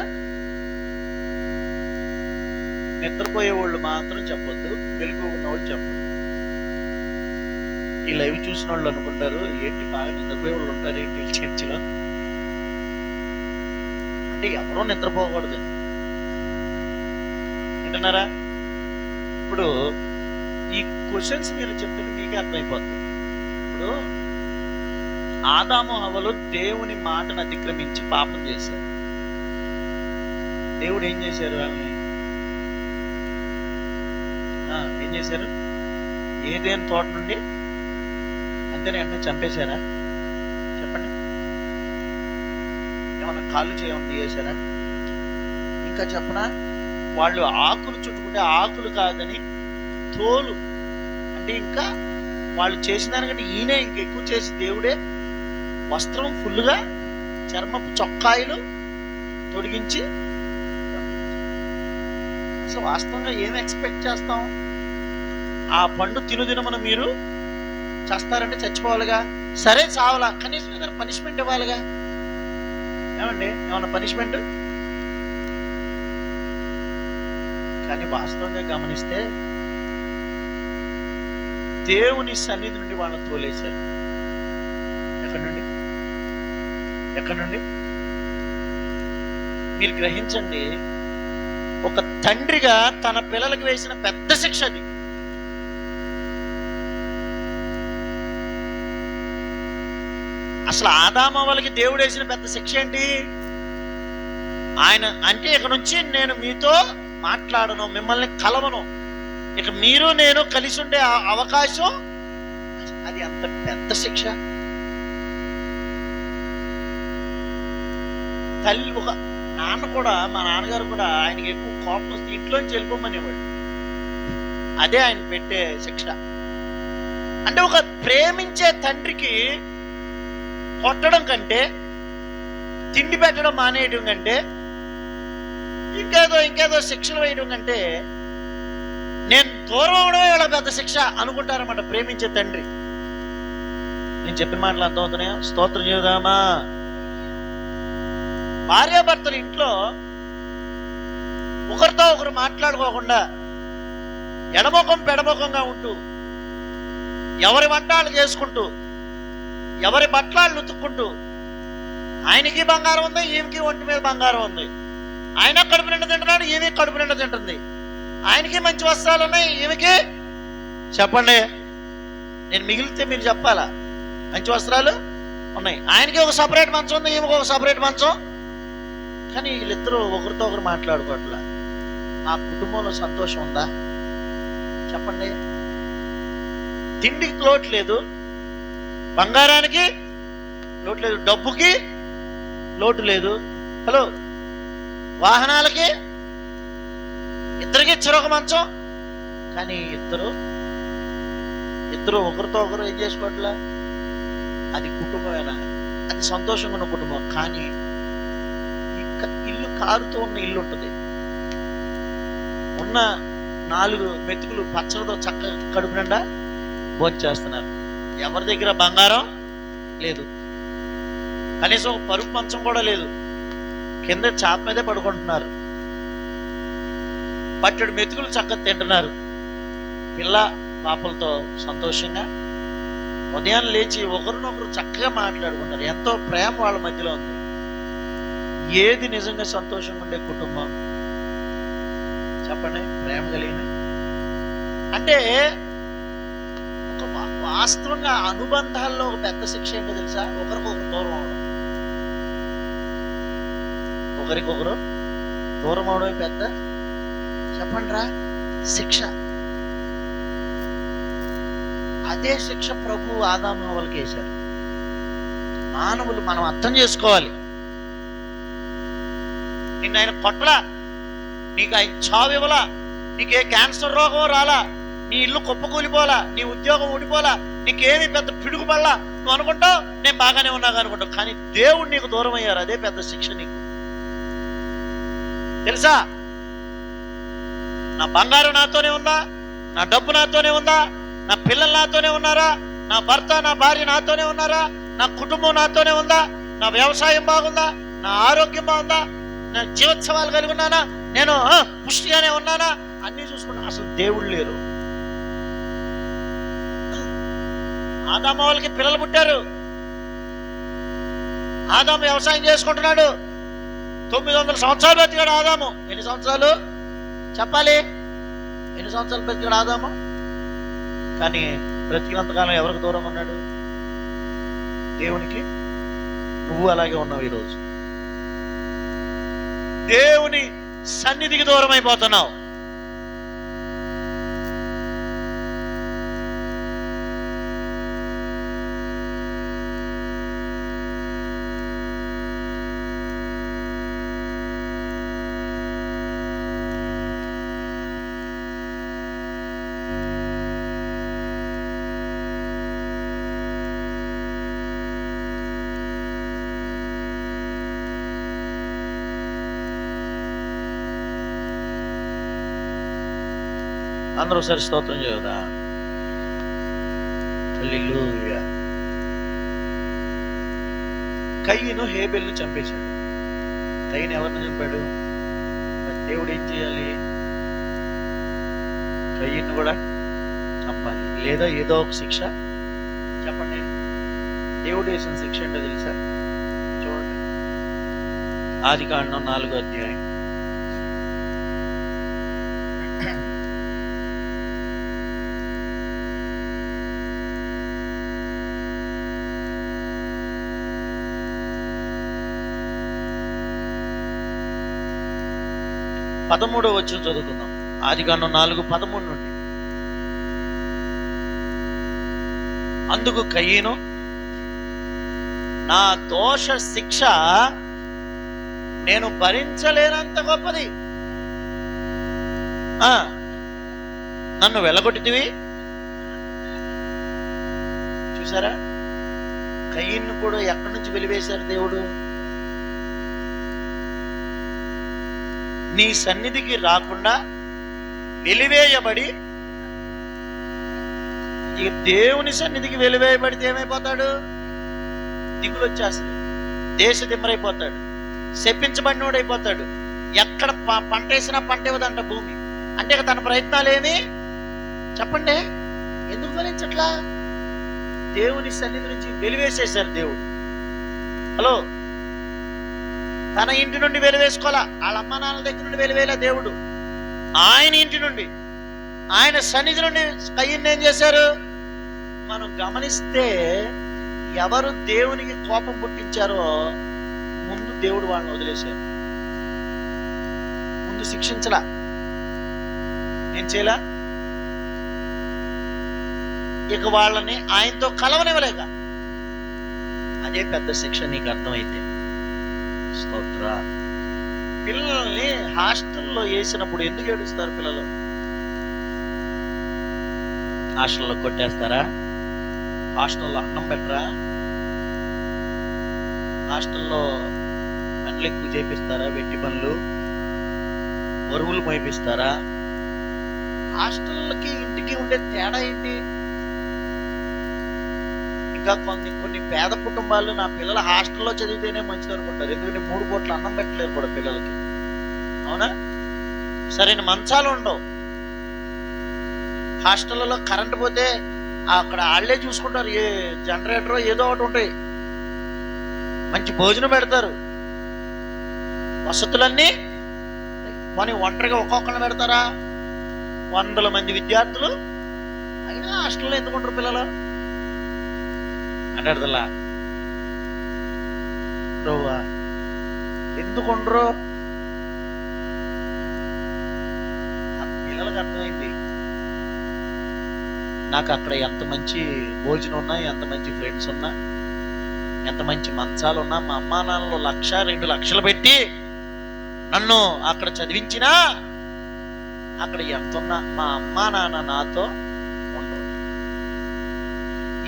నిద్రపోయే వాళ్ళు మాత్రం చెప్పొద్దు, వెలుగు ఉన్న వాళ్ళు చెప్పండి. ఈ లైవ్ చూసిన వాళ్ళు అనుకుంటారు, ఏంటి బాగా నిద్రపోయే వాళ్ళు ఉంటారు ఏంటి చర్చిలో. అంటే ఎవరో నిద్రపోకూడదు. వింటున్నారా? ఇప్పుడు ఈ క్వశ్చన్స్ మీరు చెప్తుంటే మీకే అర్థమైపోతుంది. ఇప్పుడు ఆదాము హవ్వలు దేవుని మాటను అతిక్రమించి పాపం చేశారు. దేవుడు ఏం చేశారు? ఆమె ఏం చేశారు? ఏదేని తోట నుండి అంతేనే వెంటనే చంపేశారా? చెప్పండి. ఏమన్నా కాళ్ళు చేయమని చేశారా? ఇంకా చెప్పనా, వాళ్ళు ఆకులు చుట్టుకుంటే ఆకులు కాదని తోలు, అంటే ఇంకా వాళ్ళు చేసిన దానికంటే ఈయనే ఇంక ఎక్కువ చేసి దేవుడే వస్త్రం ఫుల్గా చర్మపు చొక్కాయిలు తొడిగించి. అసలు వాస్తవంగా ఏమి ఎక్స్పెక్ట్ చేస్తాం? ఆ పండు తినుదినమున మీరు చేస్తారంటే చచ్చిపోవాలిగా. సరే చావాలా, కనీసం ఏదైనా పనిష్మెంట్ ఇవ్వాలిగా. ఏమండి, ఏమన్నా పనిష్మెంట్? కానీ వాస్తవంగా గమనిస్తే దేవుని సన్నిధి నుండి వాళ్ళని తోలేశారు. ఎక్కడి నుండి? ఎక్కడి నుండి? మీరు గ్రహించండి, ఒక తండ్రిగా తన పిల్లలకు వేసిన పెద్ద శిక్ష అది. అసలు ఆదాము వాళ్ళకి దేవుడు వేసిన పెద్ద శిక్ష ఏంటి? ఆయన అంటే ఇక నుంచి నేను మీతో మాట్లాడను, మిమ్మల్ని కలవను, ఇక మీరు నేను కలిసి ఉండే అవకాశం. అది అంత పెద్ద శిక్ష. తల్లి, ఒక నాన్న కూడా, మా నాన్నగారు కూడా ఆయనకి ఎక్కువ కోపం వస్తే ఇంట్లోంచి వెళ్ళిపోమనేవాడు. అదే ఆయన పెట్టే శిక్ష. అంటే ఒక ప్రేమించే తండ్రికి కొట్టడం కంటే, తిండి పెట్టడం మానేయడం కంటే, ఇంకేదో శిక్షలు వేయడం కంటే నేను దూరం అవడమే వాళ్ళ పెద్ద శిక్ష అనుకుంటారన్నమాట ప్రేమించే తండ్రి. నేను చెప్పిన మాటలు అర్థమవుతున్నాయా? స్తోత్రం చేద్దామా? భార్యాభర్తలు ఇంట్లో ఒకరితో ఒకరు మాట్లాడుకోకుండా ఎడముఖం పెడముఖంగా ఉంటూ, ఎవరి వంటలు చేసుకుంటూ, ఎవరి బట్టలు ఉతుక్కుంటూ, ఆయనకి బంగారం ఉంది, ఈమెకి ఒంటి మీద బంగారం ఉంది, ఆయన కడుపు నిండా తింటున్నాడు, ఈమె కడుపు నిండా తింటుంది, ఆయనకి మంచి వస్త్రాలు ఉన్నాయి, ఈమెకి. చెప్పండి, నేను మిగిలితే మీరు చెప్పాలా? మంచి వస్త్రాలు ఉన్నాయి, ఆయనకి ఒక సపరేట్ మంచం ఉంది, ఈమెకి ఒక సపరేట్ మంచం. కానీ వీళ్ళిద్దరూ ఒకరితో ఒకరు మాట్లాడుకోవట్లా. ఆ కుటుంబంలో సంతోషం ఉందా? చెప్పండి. తిండికి లోటు లేదు, బంగారానికి లోటు లేదు, డబ్బుకి లోటు లేదు, హలో, వాహనాలకి, ఇద్దరికి చెరొక మంచం. కానీ ఇద్దరు ఒకరితో ఒకరు ఏం చేసుకోవట్లా. అది కుటుంబమేనా? అది సంతోషంగా ఉన్న కుటుంబం. కానీ ఇల్లు కారుతూ ఉన్న ఇల్లు ఉంటుంది, ఉన్న 4 మెతుకులు పచ్చడితో చక్కగా కడుపు నిండా భోంచేస్తున్నారు. ఎవరి దగ్గర బంగారం లేదు, కనీసం ఒక పరుపు మంచం కూడా లేదు, కింద చాప మీదే పడుకుంటున్నారు, పట్టెడు మెతుకులు చక్కగా తింటున్నారు, పిల్ల పాపలతో సంతోషంగా ఉదయాన్ని లేచి ఒకరినొకరు చక్కగా మాట్లాడుకుంటారు. ఎంతో ప్రేమ వాళ్ళ మధ్యలో ఉంది. ఏది నిజంగా సంతోషంగా ఉండే కుటుంబం? చెప్పండి. ప్రేమ కలిగిన అంటే ఒక వాస్తవంగా అనుబంధాల్లో ఒక పెద్ద శిక్ష ఏంటో తెలుసా? ఒకరికొకరు దూరం అవడం. ఒకరికొకరు దూరం అవడమే పెద్ద, చెప్పండి రా, శిక్ష. అదే శిక్ష ప్రభు ఆదాము హవ్వలకి వేశారు. మానవులు మనం అర్థం చేసుకోవాలి. నిన్ను ఆయన కొట్టలా, నీకు ఆయన చావు ఇవ్వలా, నీకే క్యాన్సర్ రోగం రాలా, నీ ఇల్లు కుప్పకూలిపోలా, నీ ఉద్యోగం ఊడిపోలా, నీకేమి పెద్ద పిడుగుపడలా. నువ్వు అనుకుంటావు నేను బాగానే ఉన్నాగా అనుకుంటావు, కానీ దేవుడు నీకు దూరం అయ్యారు. అదే పెద్ద శిక్ష నీకు, తెలుసా? నా బంగారం నాతోనే ఉందా, నా డబ్బు నాతోనే ఉందా, నా పిల్లలు నాతోనే ఉన్నారా, నా భర్త నా భార్య నాతోనే ఉన్నారా, నా కుటుంబం నాతోనే ఉందా, నా వ్యవసాయం బాగుందా, నా ఆరోగ్యం బాగుందా, నా జీవోత్సవాలు కలిగి ఉన్నానా, నేను పుష్టిగానే ఉన్నానా, అన్ని చూసుకున్నా. అసలు దేవుళ్ళు లేరు. ఆదాము వాళ్ళకి పిల్లలు పుట్టారు, ఆదాము వ్యవసాయం చేసుకుంటున్నాడు, 900 సంవత్సరాలు బతికాడు ఆదాము. ఎన్ని సంవత్సరాలు చెప్పాలి? ఎన్ని సంవత్సరాలు బతికాడు ఆదాము? కానీ బ్రతికినంతకాలం ఎవరికి దూరంగా ఉన్నాడు? దేవునికి. నువ్వు అలాగే ఉన్నావు. ఈరోజు దేవుని సన్నిధికి దూరం అయిపోతున్నావు. అందరూ ఒకసారి స్తోత్రం చేయదా? హల్లెలూయా. కయ్యను హేబెల్ని చంపేశాడు. కయ్యను ఎవరిని చంపాడు? మరి దేవుడు ఏం చేయాలి? కయ్యను కూడా చంపాలి, లేదా ఏదో ఒక శిక్ష. చెప్పండి, దేవుడు వేసిన శిక్ష ఏంటో తెలుసా? చూడండి, ఆదికాండం 4వ అధ్యాయం. పదమూడవ వచనం చదువుకుందాం. ఆదికాండం 4:13 నుండి. అందుకు కయీను, నా దోష శిక్ష నేను భరించలేనంత గొప్పది. నన్ను వెళ్ళగొట్టితివి. చూసారా, కయీను కూడా ఎక్కడి నుంచి వెలివేశారు దేవుడు? నీ సన్నిధికి రాకుండా వెలివేయబడి, ఇక దేవుని సన్నిధికి వెలివేయబడితే ఏమైపోతాడు? దిగులు వచ్చేస్తుంది, దేశ దిమ్మరైపోతాడు, శపించబడినోడైపోతాడు. ఎక్కడ పంట వేసినా పంట ఇవ్వదంట భూమి. అంటే తన ప్రయత్నాలు ఏమి? చెప్పండి, ఎందుకు ఫలించట్లా? దేవుని సన్నిధి నుంచి వెలివేసేశారు దేవుడు. హలో, తన ఇంటి నుండి వెలివేసుకోవాలా, వాళ్ళ అమ్మ నాన్నల దగ్గర నుండి వెలివేలా దేవుడు. ఆయన ఇంటి నుండి, ఆయన సన్నిధి నుండి కయ్యను ఏం చేశారు? మనం గమనిస్తే ఎవరు దేవునికి కోపం పుట్టించారో ముందు దేవుడు వాళ్ళని వదిలేశారు. ముందు శిక్షించలా, ఏం చేయలా, ఇక వాళ్ళని ఆయనతో కలవనివ్వలేక. అదే పెద్ద శిక్ష. నీకు అర్థమైతే స్తోత్ర. పిల్లల్ని హాస్టల్లో వేసినప్పుడు ఎందుకు ఏడుస్తారు పిల్లలు? హాస్టల్లో కొట్టేస్తారా? హాస్టల్లో అన్నం పెట్టరా? హాస్టల్లో పనులు ఎక్కువ చేపిస్తారా? వెట్టి పనులు, బరువులు మోయిపిస్తారా? హాస్టల్కి ఇంటికి ఉండే తేడా ఏంటి? ఇంకా కొన్ని పేద కుటుంబాలు నా పిల్లలు హాస్టల్లో చదివితేనే మంచిది అనుకుంటారు. ఎందుకంటే 3 పూట్ల అన్నం పెట్టలేరు కూడా పిల్లలకి. అవునా? సరైన మంచాలు ఉండవు. హాస్టల్లో కరెంట్ పోతే అక్కడ వాళ్ళే చూసుకుంటారు, ఏ జనరేటర్ ఏదో ఒకటి ఉంటాయి. మంచి భోజనం పెడతారు, వసతులన్నీ. కానీ ఒంటరిగా ఒక్కొక్కరిని పెడతారా? 100 మంది విద్యార్థులు అయినా హాస్టల్లో ఎందుకుంటారు పిల్లలు అని అర్థంలా. ఎందుకుండరు? పిల్లలకు అర్థమైంది, నాకు అక్కడ ఎంత మంచి భోజనం ఉన్నా, ఎంత మంచి ఫ్రెండ్స్ ఉన్నా, ఎంత మంచి మంచాలు ఉన్నా, మా అమ్మా నాన్నలు 1-2 లక్షలు పెట్టి నన్ను అక్కడ చదివించినా, అక్కడ ఎంతున్నా మా అమ్మా నాన్న నాతో ఉండరు.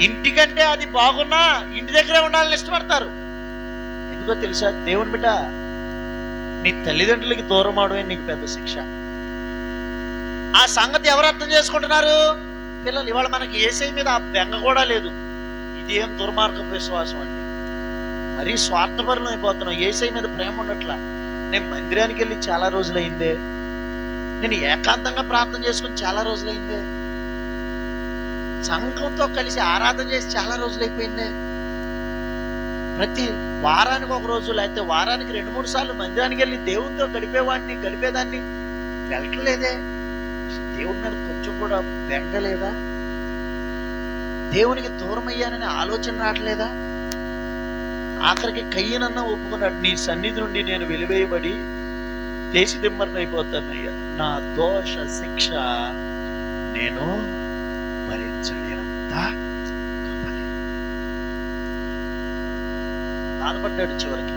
ఇంటికంటే అది బాగున్నా ఇంటి దగ్గరే ఉండాలని ఇష్టపడతారు. ఎందుకో తెలుసా? దేవుని బిడ్డ, నీ తల్లిదండ్రులకి దూరం అవడమే నీకు పెద్ద శిక్ష. ఆ సంగతి ఎవరు అర్థం చేసుకుంటున్నారు? పిల్లలు. ఇవాళ మనకి యేసయ్య మీద ఆ బెంగ కూడా లేదు. ఇదేం దుర్మార్గపు విశ్వాసం అండి. మరీ స్వార్థపరులం అయిపోతున్నాం. యేసయ్య మీద ప్రేమ ఉండట్లా. నేను మందిరానికి వెళ్ళి చాలా రోజులైందే, నేను ఏకాంతంగా ప్రార్థన చేసుకుని చాలా రోజులైందే, సంఘంతో కలిసి ఆరాధన చేసి చాలా రోజులైపోయిందే. వారానికి ఒక రోజు లేకపోతే వారానికి 2-3 సార్లు మందిరానికి వెళ్ళి దేవునితో గడిపేదాన్ని వెళ్ళట్లేదే. దేవుని మీద కొంచెం కూడా బెంగలేదా? దేవునికి దూరం అయ్యానని ఆలోచన రావట్లేదా? ఆఖరికి కయ్యనన్నా ఒప్పుకున్నాడు, నీ సన్నిధి నుండి నేను వెలివేయబడి దేశదిమ్మరినైపోతానయ్యా, నా దోష శిక్ష నేను భరించలేనంత బాధపడ్డాడు. చివరికి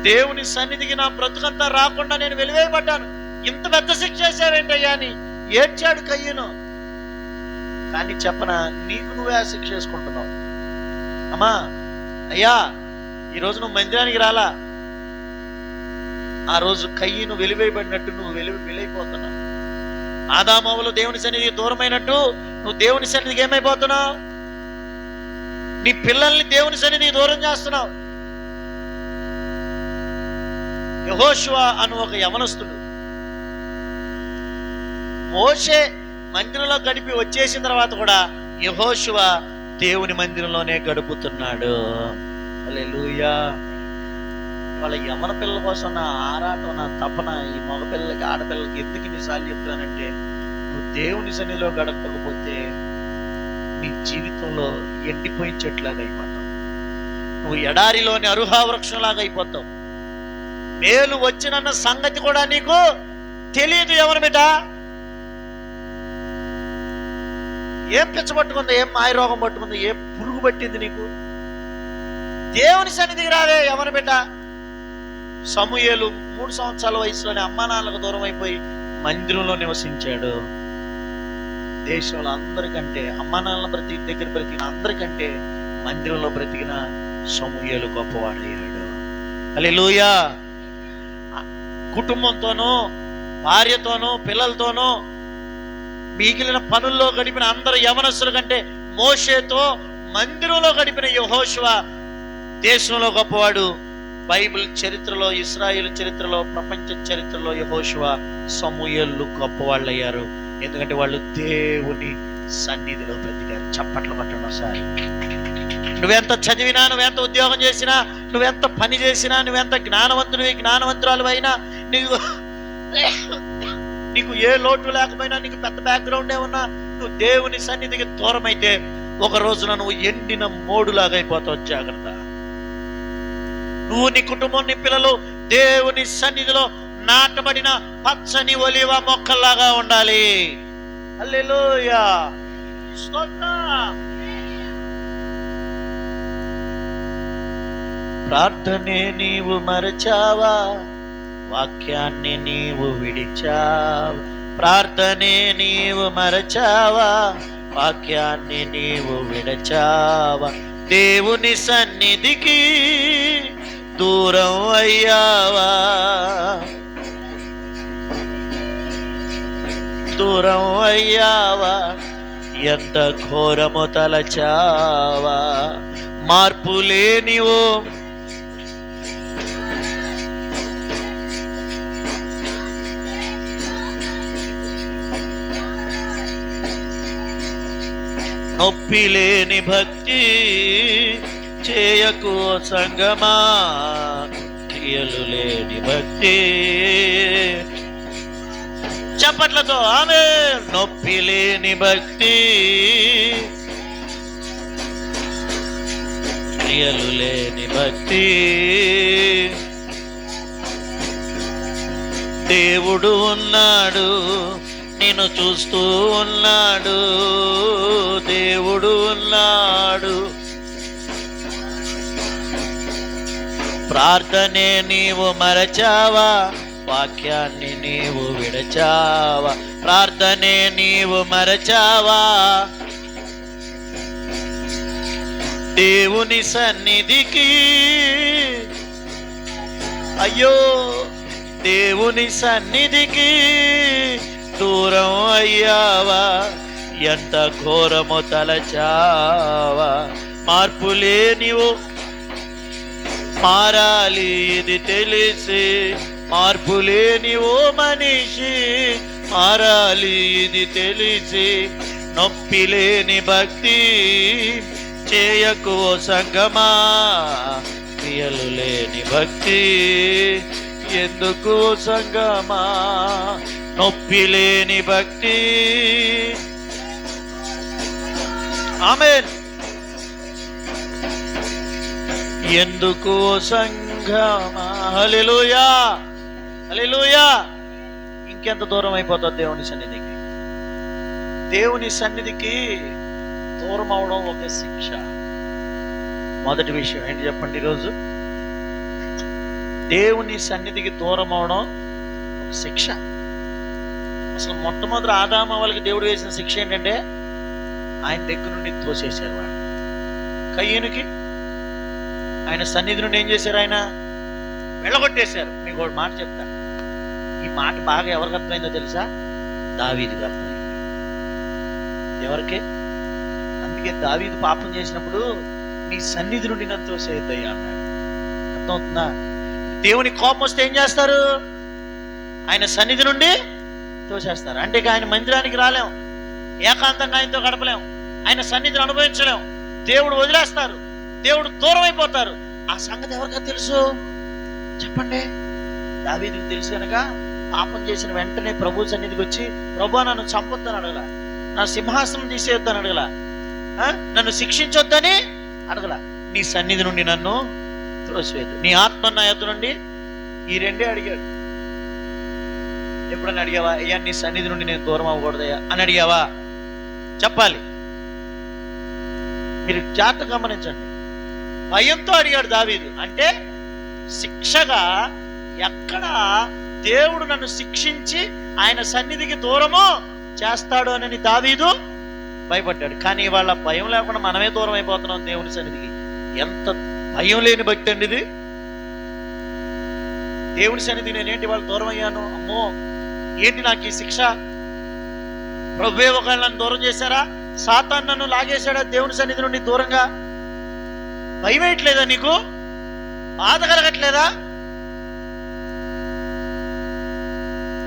దేవుని సన్నిధికి నా బ్రతుకంతా రాకుండా నేను వెలివేయబడ్డాను, ఇంత పెద్ద శిక్ష చేశావేంటయ్యా అని ఏడ్చాడు కయ్యను. కానీ చెప్పనా, నీకు నువ్వే ఆ శిక్ష చేసుకుంటున్నావు. అమ్మా, అయ్యా, ఈరోజు నువ్వు మందిరానికి రాలా, ఆ రోజు కయ్యను వెలివేయబడినట్టు నువ్వు వెలిపోతున్నావు. ఆదామవ్వలు దేవుని సన్నిధికి దూరమైనట్టు నువ్వు దేవుని సన్నిధికి ఏమైపోతున్నావు? నీ పిల్లల్ని దేవుని సన్నిధికి దూరం చేస్తున్నావు. యెహోషువ అను ఒక యవనస్తుడు మోషే మందిరంలో గడిపి వచ్చేసిన తర్వాత కూడా యెహోషువ దేవుని మందిరంలోనే గడుపుతున్నాడు. హల్లెలూయా. వాళ్ళ యవన పిల్లల కోసం నా ఆరాటం, నా తపన, ఈ మగ పిల్లలకి ఆడపిల్లలకి ఎందుకు ఇన్నిసార్లు చెప్తానంటే, నువ్వు దేవుని సన్నిధిలో గడపకపోతే నీ జీవితంలో ఎండిపోయిన చెట్లాగా అయిపోతావు. నువ్వు ఎడారిలోని అరుహా వృక్షంలాగా అయిపోతావు. మేలు వచ్చినన్న సంగతి కూడా నీకు తెలియదు. ఎవరు బిడ్డ, ఏం పిచ్చబట్టుకుందో, ఏం మాయరోగం పట్టుకుందో, ఏ పురుగు పట్టింది నీకు? దేవుని సన్నిధికి రావే ఎవరు బిడ్డ. సమూయేలు 3 సంవత్సరాల వయసులోనే అమ్మా నాన్నలకు దూరం అయిపోయి మందిరంలో నివసించాడు. దేశంలో అందరికంటే, అమ్మా నాన్నల దగ్గర బ్రతికిన అందరికంటే మందిరంలో బ్రతికిన సమూయేలు గొప్పవాడయ్యాడు. హల్లెలూయా. కుటుంబంతోనూ, భార్యతోనూ, పిల్లలతోనూ, మిగిలిన పనుల్లో గడిపిన అందరు యవనస్తుల కంటే మోషేతో మందిరంలో గడిపిన యెహోషువ దేశంలో గొప్పవాడు. బైబిల్ చరిత్రలో, ఇశ్రాయేలు చరిత్రలో, ప్రపంచ చరిత్రలో యెహోషువ, సమూయేలు గొప్పవాళ్ళు అయ్యారు. ఎందుకంటే వాళ్ళు దేవుని సన్నిధిలో బ్రతికారు. చప్పట్లు పట్టండి ఒకసారి. నువ్వెంత చదివినా, నువ్వెంత ఉద్యోగం చేసినా, నువ్వెంత పని చేసినా, నువ్వెంత జ్ఞానవంతురాలు అయినా, నీకు ఏ లోటు లేకపోయినా, నీకు పెద్ద బ్యాక్గ్రౌండే ఉన్నా, నువ్వు దేవుని సన్నిధికి దూరం అయితే ఒక రోజున నువ్వు ఎండిన మోడులాగా అయిపోతావు. జాగ్రత్త. నువ్వు, నీ కుటుంబం, నీ పిల్లలు దేవుని సన్నిధిలో నాటబడిన పచ్చని ఒలివ మొక్కల్లాగా ఉండాలి. హల్లెలూయా. స్తోత్రం. ప్రార్థనే నీవు మరచావా, వాక్యాన్ని నీవు విడిచావా. ప్రార్థనే నీవు మరచావా, వాక్యాన్ని నీవు విడచావా. దేవుని సన్నిధికి దూరం అయ్యావా, దూరం అయ్యావా. ఎంత ఘోరము తలచావా. మార్పు లేనివో నొప్పి లేని భక్తి చేయకు సంగమా, క్రియలు లేని భక్తి. చప్పట్లతో ఆమె. నొప్పి లేని భక్తి, క్రియలు లేని భక్తి. దేవుడు ఉన్నాడు, నిన్ను చూస్తూ ఉన్నాడు. దేవుడు ఉన్నాడు. ప్రార్థనే నీవు మరచావా, వాక్యాన్ని నీవు విడచావా. ప్రార్థనే నీవు మరచావా, దేవుని సన్నిధికి, అయ్యో దేవుని సన్నిధికి దూరం అయ్యావా. ఎంత ఘోరము తలచావా. మార్పు లేనివో మారాలి ఇది తెలిసి, మార్పు లేనివో మనిషి మారాలి ఇది తెలిసి. నొప్పి లేని భక్తి, చేయకు ఓ సంగమా క్రియలు లేని భక్తి, ఎందుకు ఓ సంగమా నొప్పి లేని భక్తి. ఆమేన్. ఎందుకు ఓ సంగమా. హల్లెలూయా, హల్లెలూయా. ఇంకెంత దూరం అయిపోతుంది దేవుని సన్నిధికి. దేవుని సన్నిధికి దూరం అవడం ఒక శిక్ష. మొదటి విషయం ఏంటి చెప్పండి ఈరోజు? దేవుని సన్నిధికి దూరం అవడం ఒక శిక్ష. అసలు మొట్టమొదటి ఆదాము వాళ్ళకి దేవుడు వేసిన శిక్ష ఏంటంటే ఆయన దగ్గర నుండి తోసేశారు వాడు. కయ్యూనికి ఆయన సన్నిధి నుండి ఏం చేశారు? ఆయన వెళ్ళగొట్టేశారు. మీకు ఒక మాట చెప్తా. ఈ మాట బాగా ఎవరికి అర్థమైందో తెలుసా? దావీదుకి అర్థమైంది. ఎవరికి? అందుకే దావీదు పాపం చేసినప్పుడు నీ సన్నిధి నుండి నన్ను తోసేద్దయ్యా అన్నాడు. అర్థమవుతుందా? దేవుని కోపం వస్తే ఏం చేస్తారు? ఆయన సన్నిధి నుండి తోసేస్తారు. అంటే ఇక ఆయన మందిరానికి రాలేం, ఏకాంతంగా ఆయనతో గడపలేం, ఆయన సన్నిధిని అనుభవించలేం. దేవుడు వదిలేస్తారు, దేవుడు దూరం అయిపోతారు. ఆ సంగతి ఎవరికా తెలుసు చెప్పండి? దావీదుకు తెలుసు కనుక పాపం చేసిన వెంటనే ప్రభు సన్నిధికి వచ్చి, ప్రభు నన్ను చంపొద్దని అడగల, నా సింహాసనం తీసేయొద్దని అడగల, నన్ను శిక్షించొద్దని అడగల, నీ సన్నిధి నుండి నన్ను త్రోసివేయద్దు, నీ ఆత్మ నా యొద్ద నుండి. ఈ రెండే అడిగాడు. ఎప్పుడన్నా అడిగావా? అయ్యా నీ సన్నిధి నుండి నేను దూరం అవ్వకూడదయ్యా అని అడిగావా? చెప్పాలి. మీరు జాగ్రత్తగా గమనించండి. భయంతో అడిగాడు దావీదు. అంటే శిక్షగా ఎక్కడ దేవుడు నన్ను శిక్షించి ఆయన సన్నిధికి దూరము చేస్తాడు అని దావీదు భయపడ్డాడు. కానీ వాళ్ళ భయం లేకుండా మనమే దూరం అయిపోతున్నాం దేవుని సన్నిధికి. ఎంత భయం లేని భక్తి అండి ఇది. దేవుని సన్నిధికి నేనేంటి వాళ్ళు దూరం అయ్యాను, అమ్మో ఏంటి నాకు ఈ శిక్ష, ప్రభువే ఒకవేళ నన్ను దూరం చేశారా, సాతాను నన్ను లాగేశాడా దేవుని సన్నిధి నుండి దూరంగా? భయం వేయట్లేదా నీకు? బాధ కలగట్లేదా?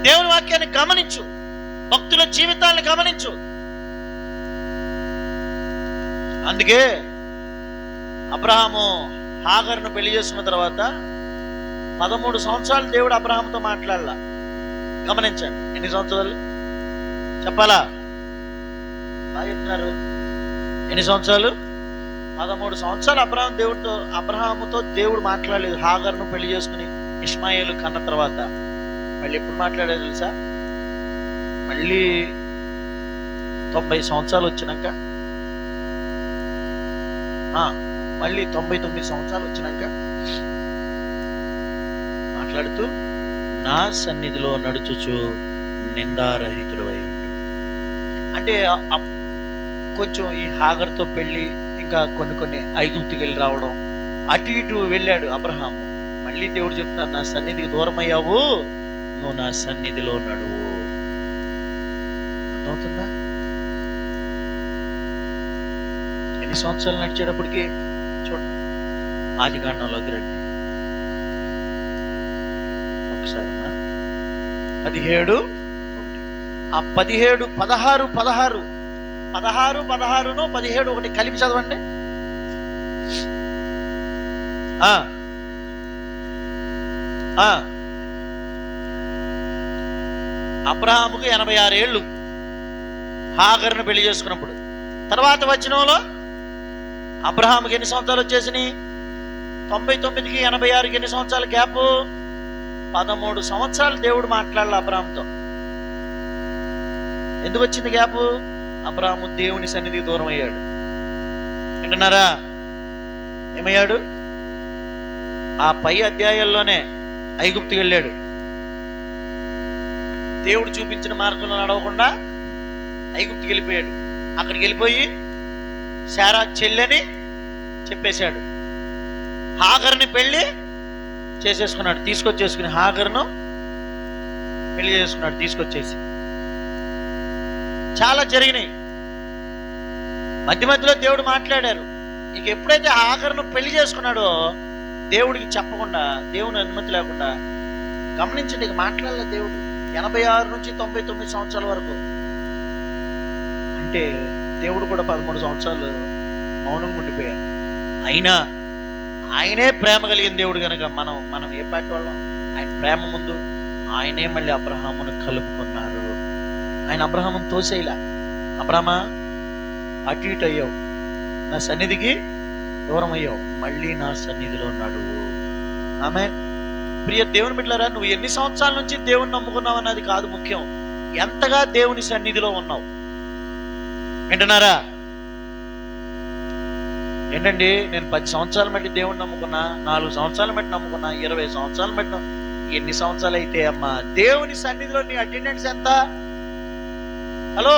దేవుని వాక్యాన్ని గమనించు, భక్తుల జీవితాలను గమనించు. అందుకే అబ్రహాము హాగరును పెళ్లి చేసుకున్న తర్వాత 13 సంవత్సరాలు దేవుడు అబ్రహాముతో మాట్లాడాల. గమనించండి. ఎన్ని సంవత్సరాలు చెప్పాలా? బాగా చెప్తున్నారు. ఎన్ని సంవత్సరాలు? 13 సంవత్సరాలు అబ్రహాముతో దేవుడు మాట్లాడలేదు. హాగరును పెళ్లి చేసుకుని ఇష్మాయేలు కన్న తర్వాత మళ్ళీ ఎప్పుడు మాట్లాడేది తెలుసా? మళ్ళీ 90 సంవత్సరాలు వచ్చినాక, మళ్ళీ 99 సంవత్సరాలు వచ్చినాక మాట్లాడుతూ, నా సన్నిధిలో నడుచుచు నిందారహితుడవై ఉండు. అంటే కొంచెం ఈ హాగర్తో పెళ్లి, ఇంకా కొన్ని ఐగుప్తుకి వెళ్ళి రావడం, అటు ఇటు వెళ్ళాడు అబ్రహాము. మళ్ళీ దేవుడు చెప్తారు, నా సన్నిధికి దూరం అయ్యావు, నువ్వు నా సన్నిధిలో నడువు. అర్థమవుతుందా? ఎన్ని సంవత్సరాలు నడిచేటప్పటికి చూడండి. ఆదికాండంలోకి రండి ఒకసారి. 17 ఆ 17 16 16 16 16ను 17 ఒకటి కలిపి చదవండి. అబ్రహాముకు 86 ఏళ్ళు హాగరును పెళ్లి చేసుకున్నప్పుడు. తర్వాత వచనంలో అబ్రహాముకి ఎన్ని సంవత్సరాలు వచ్చేసినాయి? 99కి 86కి ఎన్ని సంవత్సరాల గ్యాప్? 13 సంవత్సరాలు దేవుడు మాట్లాడాలి అబ్రహాముతో. ఎందుకు వచ్చింది గ్యాప్? అబ్రహాము దేవుని సన్నిధికి దూరం అయ్యాడు. వింటున్నారా? ఏమయ్యాడు? ఆ పై అధ్యాయాల్లోనే ఐగుప్తుకి వెళ్ళాడు. దేవుడు చూపించిన మార్గంలో నడవకుండా ఐగుప్తుకి వెళ్ళిపోయాడు. అక్కడికి వెళ్ళిపోయి శారా చెల్లెని చెప్పేశాడు. హాగరుని పెళ్లి చేసేసుకున్నాడు. తీసుకొచ్చేసుకుని హాగరును పెళ్లి చేసుకున్నాడు తీసుకొచ్చేసి. చాలా జరిగినాయి. మధ్య మధ్యలో దేవుడు మాట్లాడారు. ఇక ఎప్పుడైతే హాగరును పెళ్లి చేసుకున్నాడో దేవుడికి చెప్పకుండా, దేవుని అనుమతి లేకుండా, గమనించండి, ఇక మాట్లాడలే దేవుడు 86 నుంచి 99 సంవత్సరాల వరకు. అంటే దేవుడు కూడా 13 సంవత్సరాలు మౌనంగా ఉండిపోయారు. అయినా ఆయనే ప్రేమ కలిగిన దేవుడు కనుక మనం ఏ పాటి వాళ్ళం? ఆయన ప్రేమ ముందు ఆయనే మళ్ళీ అబ్రహామును కలుపుకున్నారు. ఆయన అబ్రహామును తోసేయలా. అబ్రహమా, అటు ఇటు అయ్యావు, నా సన్నిధికి దూరం అయ్యావు, మళ్ళీ నా సన్నిధిలో నడువు. ఆమేన్. ప్రియ దేవుని బిడ్డలారా, నువ్వు ఎన్ని సంవత్సరాల నుంచి దేవుని నమ్ముకున్నావు అన్నది కాదు ముఖ్యం, ఎంతగా దేవుని సన్నిధిలో ఉన్నావు. వింటున్నారా? ఏంటండి, నేను 10 సంవత్సరాల బట్టి దేవుని నమ్ముకున్నా, 4 సంవత్సరాల బట్టి నమ్ముకున్నా, 20 సంవత్సరాల బట్టి ఎన్ని సంవత్సరాలు అయితే అమ్మా దేవుని సన్నిధిలో నీ అటెండెన్స్ ఎంత? హలో,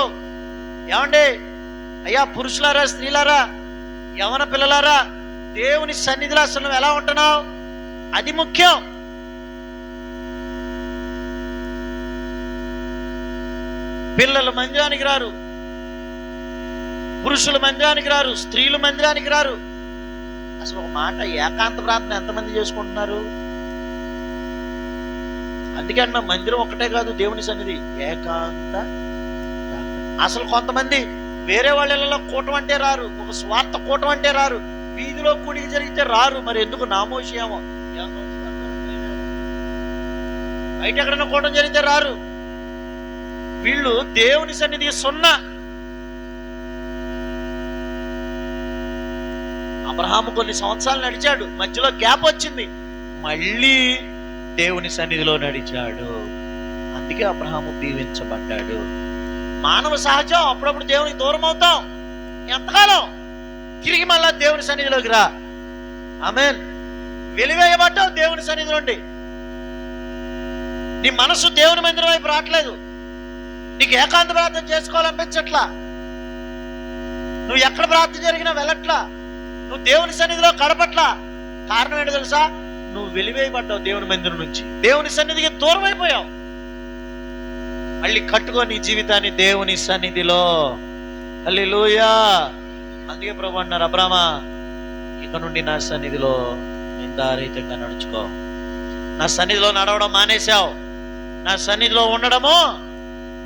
ఏమండి అయ్యా, పురుషులారా, స్త్రీలారా, యవన పిల్లలారా, దేవుని సన్నిధిలో అసలు నువ్వు ఎలా ఉంటున్నావు? అది ముఖ్యం. పిల్లలు మందిరానికి రారు, పురుషులు మందిరానికి రారు, స్త్రీలు మందిరానికి రారు. అసలు ఒక మాట, ఏకాంత ప్రార్థన ఎంతమంది చేసుకుంటున్నారు? అందుకే అన్న, మందిరం ఒకటే కాదు దేవుని సన్నిధి, ఏకాంత ప్రార్థన. అసలు కొంతమంది వేరే వాళ్ళ ఇళ్ళలో కూటం అంటే రారు, ఒక స్వార్థ కూటం అంటే రారు, వీధిలో కూడికి జరిగితే రారు. మరి ఎందుకు? నామోషేమో. బయట ఎక్కడైనా కూటం జరిగితే రారు. వీళ్ళు దేవుని సన్నిధి సున్నా. అబ్రహాము కొన్ని సంవత్సరాలు నడిచాడు, మధ్యలో గ్యాప్ వచ్చింది, మళ్ళీ దేవుని సన్నిధిలో నడిచాడు. అందుకే అబ్రహాము దీవించబడ్డాడు. మానవ సహజం, అప్పుడప్పుడు దేవునికి దూరం అవుతాం. ఎంతకాలం? తిరిగి మళ్ళా దేవుని సన్నిధిలోకి రా. ఆమేన్. వెలివేయబడ్డావు దేవుని సన్నిధి నుండి. నీ మనసు దేవుని మందిరం వైపు రావట్లేదు, నీకు ఏకాంత ప్రార్థన చేసుకోవాలనిపించట్లా, నువ్వు ఎక్కడ ప్రార్థన జరిగినా వెళ్ళట్లా, నువ్వు దేవుని సన్నిధిలో గడపట్లా. కారణం ఏంటో తెలుసా? నువ్వు వెలివేయబడ్డావు దేవుని మందిరం నుంచి, దేవుని సన్నిధికి దూరం అయిపోయావు. మళ్ళీ కట్టుకో నీ జీవితాన్ని దేవుని సన్నిధిలో. హల్లెలూయా. అందుకే ప్రభు అన్నారు, అబ్రామా, ఇక నుండి నా సన్నిధిలో నిందారహితంగా నడుచుకో. నా సన్నిధిలో నడవడం మానేశావు, నా సన్నిధిలో ఉండడము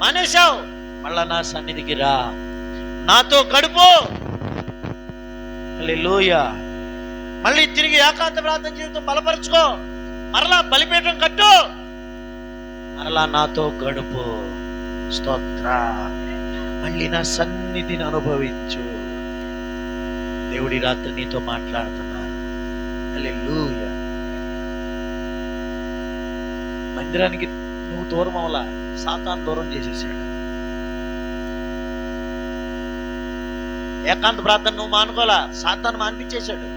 మానేశావు, మళ్ళా నా సన్నిధికి రా, నాతో గడుపు. హల్లెలూయా. మళ్ళీ తిరిగి ఏకాంత ప్రార్థన జీవితం బలపరుచుకో, మరలా బలిపీఠం కట్టు, మరలా నాతో గడుపు. స్తోత్ర. మళ్ళీ నా సన్నిధిని అనుభవించు. దేవుడి రాత్రి నీతో మాట్లాడుతున్నారు. హల్లెలూయా. మందిరానికి నువ్వు దూరం అవలా, సాతాను దూరం చేసేసాడు. ఏకాంత ప్రార్థన నువ్వు మానుకోలా, సాతాను మానిపించేశాడు.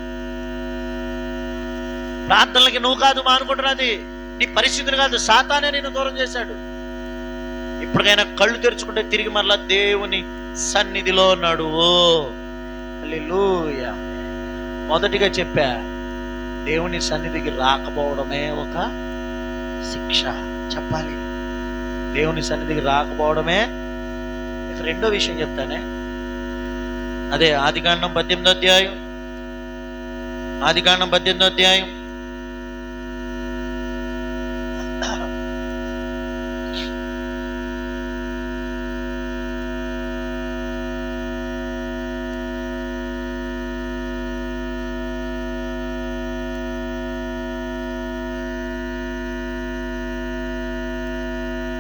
ప్రార్థనలకి నువ్వు కాదు మానుకుంటున్నది, నీ పరిస్థితులు కాదు, సాతానే నిన్ను దూరం చేశాడు. ఇప్పటికైనా కళ్ళు తెరుచుకుంటే తిరిగి మరలా దేవుని సన్నిధిలో నడువు. హల్లెలూయా. మొదటిగా చెప్పా, దేవుని సన్నిధికి రాకపోవడమే ఒక శిక్ష. చెప్పాలి, దేవుని సన్నిధికి రాకపోవడమే. రెండో విషయం చెప్తానే, అదే ఆదికాండం 18వ అధ్యాయం. ఆదికాండం 18వ అధ్యాయం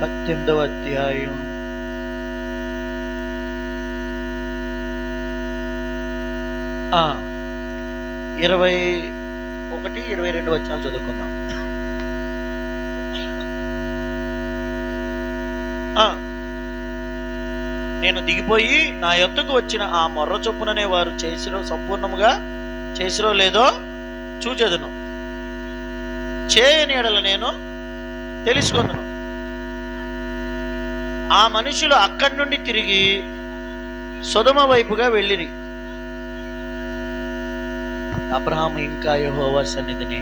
పద్దెనిమిదవ అధ్యాయం 21, 22 వచనాలు చదువుకుందాం. నేను దిగిపోయి నా యొద్దకు వచ్చిన ఆ మొర్ర చొప్పుననే వారు చేసిరో సంపూర్ణముగా చేసిరో లేదో చూచెదను, చేయని ఎడల నేను తెలుసుకొందును. ఆ మనుషులు అక్కడి నుండి తిరిగి సొదొమ వైపుగా వెళ్ళిరి. అబ్రహాము ఇంకా యెహోవా సన్నిధిని.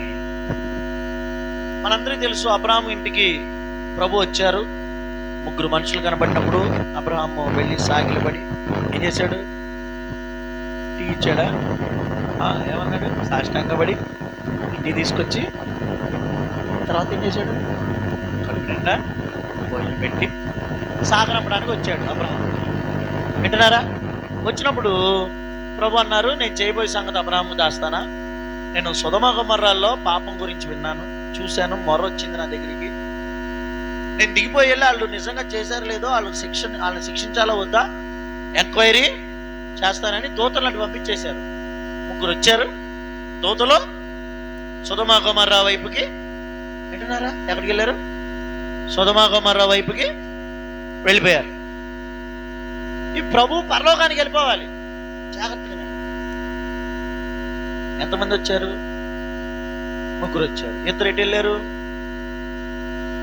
మనందరికీ తెలుసు, అబ్రహాము ఇంటికి ప్రభు వచ్చారు. 3 మనుషులు కనబడినప్పుడు అబ్రహాము వెళ్ళి సాగిలపడి ఏం చేశాడు? టీ ఇచ్చాడా? ఏమన్నాడు? సాష్టాంగపడి ఇంటికి తీసుకొచ్చి తర్వాత ఏం చేశాడు? కడుపు నిండా భోజనం పెట్టి సాగనంపడానికి వచ్చాడు అబ్రహాము. వింటున్నారా? వచ్చినప్పుడు ప్రభు అన్నారు, నేను చేయబోయే సంగతి అబ్రహాము దాస్తానా? నేను సొదొమ గొమొర్రాల్లో పాపం గురించి విన్నాను, చూశాను, మొర్ర వచ్చింది నా దగ్గరికి. నేను దిగిపోయి వెళ్ళి వాళ్ళు నిజంగా చేశారో లేదో వాళ్ళని శిక్షించాలా వద్దా ఎంక్వైరీ చేస్తానని దూతలను పంపించేశారు. 3 వచ్చారు దూతలు సొదొమ గొమొర్రా వైపుకి. వింటున్నారా? ఎక్కడికి వెళ్ళారు? సొదొమ గొమొర్రా వైపుకి వెళ్ళిపోయారు. ఈ ప్రభు పరలోకానికి వెళ్ళిపోవాలి, జాగ్రత్తగా. ఎంతమంది వచ్చారు? 3 వచ్చారు. 2 ఎటు వెళ్ళారు?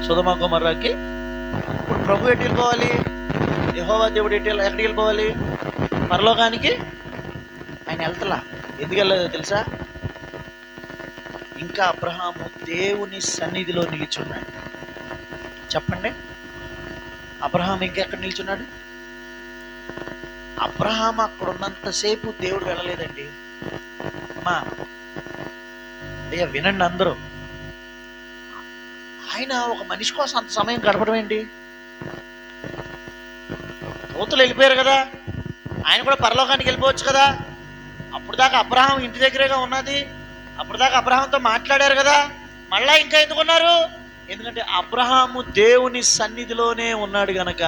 సొదొమ గొమొర్రాకి. ఇప్పుడు ప్రభు ఎటు వెళ్ళిపోవాలి? యెహోవా దేవుడు ఎక్కడికి వెళ్ళిపోవాలి? పరలోకానికి. ఆయన వెళ్తలా. ఎందుకు వెళ్ళలేదో తెలుసా? ఇంకా అబ్రహాము దేవుని సన్నిధిలో నిలిచున్నాడు. చెప్పండి, అబ్రహాం ఇంకెక్కడ నిల్చున్నాడు? అబ్రహాం అక్కడ ఉన్నంతసేపు దేవుడు వెళ్ళలేదండి. అమ్మా అయ్యా వినండి అందరూ, ఆయన ఒక మనిషి కోసం అంత సమయం గడపడం ఏంటి? దూతలు వెళ్ళిపోయారు కదా, ఆయన కూడా పరలోకానికి వెళ్ళిపోవచ్చు కదా. అప్పుడు దాకా అబ్రహాం ఇంటి దగ్గరేగా ఉన్నది, అప్పుడు దాకా అబ్రహాంతో మాట్లాడారు కదా, మళ్ళా ఇంకా ఎందుకున్నారు? ఎందుకంటే అబ్రహాము దేవుని సన్నిధిలోనే ఉన్నాడు గనక.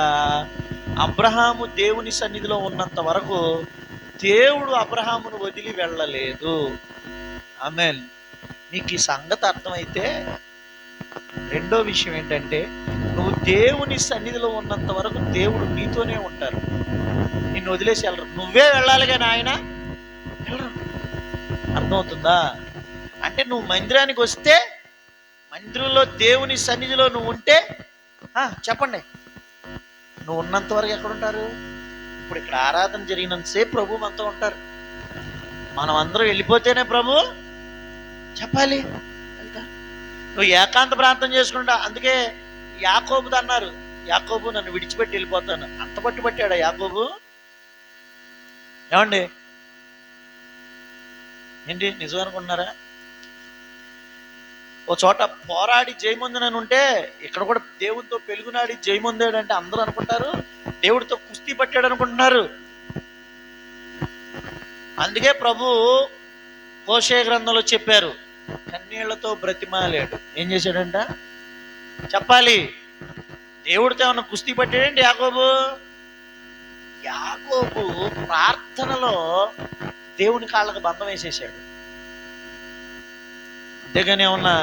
అబ్రహాము దేవుని సన్నిధిలో ఉన్నంత వరకు దేవుడు అబ్రహామును వదిలి వెళ్ళలేదు. ఆమేన్. నీకు ఈ సంగతి అర్థమైతే రెండో విషయం ఏంటంటే, నువ్వు దేవుని సన్నిధిలో ఉన్నంత వరకు దేవుడు నీతోనే ఉంటారు, నిన్ను వదిలేసి వెళ్ళరు. నువ్వే వెళ్ళాలి కానీ ఆయన వెళ్ళరు. అర్థమవుతుందా? అంటే నువ్వు మందిరానికి వస్తే, మందిరంలో దేవుని సన్నిధిలో నువ్వు ఉంటే, చెప్పండి, నువ్వు ఉన్నంత వరకు ఎక్కడుంటారు? ఇప్పుడు ఇక్కడ ఆరాధన జరిగినంతసేపు ప్రభు మనతో ఉంటారు. మనం అందరం వెళ్ళిపోతేనే ప్రభు చెప్పాలి వెళ్తా. నువ్వు ఏకాంత ప్రాంతం చేసుకుంటా. అందుకే యాకోబుతో అన్నారు, యాకోబు నన్ను విడిచిపెట్టి వెళ్ళిపోతాను. అంత పట్టుబట్టాడా యాకోబు? ఏమండి, ఏంటి నిజం అనుకుంటున్నారా? ఓ చోట పోరాడి జయముందని ఉంటే, ఇక్కడ కూడా దేవునితో పెలుగునాడి జయముందాడు అంటే అందరూ అనుకుంటారు దేవుడితో కుస్తీ పట్టాడు అనుకుంటున్నారు. అందుకే ప్రభు హోషేయ గ్రంథంలో చెప్పారు, కన్నీళ్లతో బ్రతిమాలాడు. ఏం చేశాడంట చెప్పాలి? దేవుడితో ఏమన్నా కుస్తీ పట్టాడండి యాకోబు? యాకోబు ప్రార్థనలో దేవుని కాళ్ళకు బంధం వేసేసాడు. అంతేగాని ఏమన్నా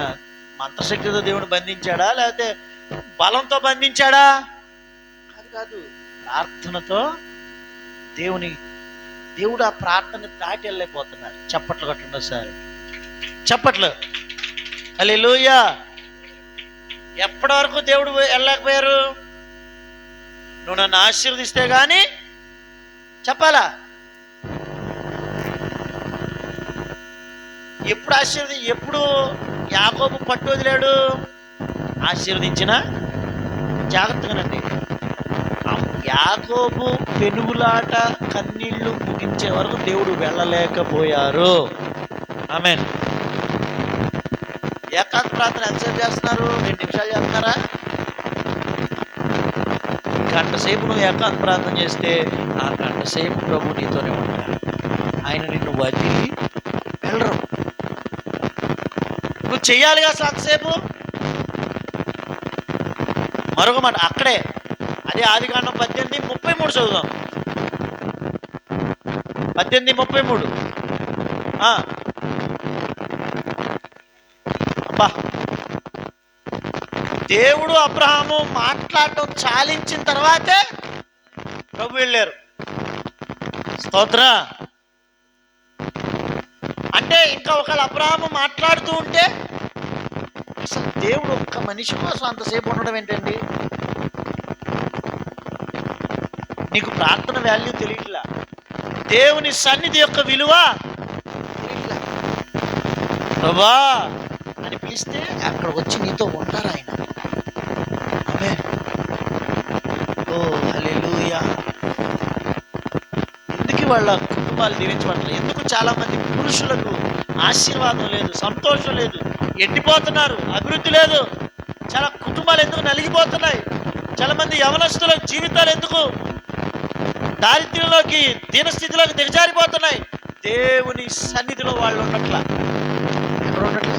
మంత్రశక్తితో దేవుని బంధించాడా, లేకపోతే బలంతో బంధించాడా? కాదు, ప్రార్థనతో దేవుడు ఆ ప్రార్థన దాటి వెళ్ళిపోతున్నారు. చప్పట్లు కొట్టండి ఒకసారి, చప్పట్లు. హల్లెలూయా. ఎప్పటి వరకు దేవుడు వెళ్ళలేకపోయారు? నువ్వు నన్ను ఆశీర్వదిస్తే గాని చెప్పాలా? ఎప్పుడు యాకోబు పట్టు వదిలాడు? ఆశీర్వదించిన జాగ్రత్తగానండి. యాకోబు పెనుగులాట కన్నీళ్లు ముగించే వరకు దేవుడు వెళ్ళలేకపోయారు. ఆమేన్. ఏకాంత ప్రార్థన ఎంతసేపు చేస్తున్నారు? 2 నిమిషాలు చేస్తున్నారా? గంట సేపు నువ్వు ఏకాంత ప్రార్థన చేస్తే ఆ గంట సేపు ప్రభు నీతోనే ఉంటాడు. ఆయన నిన్ను వదిలి వెళ్ళరు. నువ్వు చెయ్యాలిగా అసలు అంతసేపు. మరొక మాట అక్కడే, అదే ఆదికాండం 18:33 చదువుదాం. 18:33. అబ్బా, దేవుడు అబ్రహాము మాట్లాడటం చాలించిన తర్వాతే ప్రభు వెళ్ళారు. స్తోత్ర. అంటే ఇంకా ఒకవేళ అబ్రహాము మాట్లాడుతూ ఉంటే, అసలు దేవుడు ఒక్క మనిషి కోసం అంతసేపు ఉండడం ఏంటండి? నీకు ప్రార్థన వాల్యూ తెలియట్లా, దేవుని సన్నిధి యొక్క విలువ తెలియట్లా. ప్రభా అని పిలిస్తే అక్కడ వచ్చి నీతో ఉంటారు ఆయన. ఓ హల్లెలూయా. ఎందుకు వాళ్ళ కుటుంబాలు దీవించబడలేదు? ఎందుకు చాలా మంది పురుషులకు ఆశీర్వాదం లేదు, సంతోషం లేదు, ఎండిపోతున్నారు, అభివృద్ధి లేదు? చాలా కుటుంబాలు ఎందుకు నలిగిపోతున్నాయి? చాలా మంది యవనస్తుల జీవితాలు ఎందుకు దారిద్ర్యంలోకి, దీనస్థితిలోకి దిగజారిపోతున్నాయి. దేవుని సన్నిధిలో వాళ్ళు ఉన్నట్ల ఎక్కడ ఉన్నట్లు,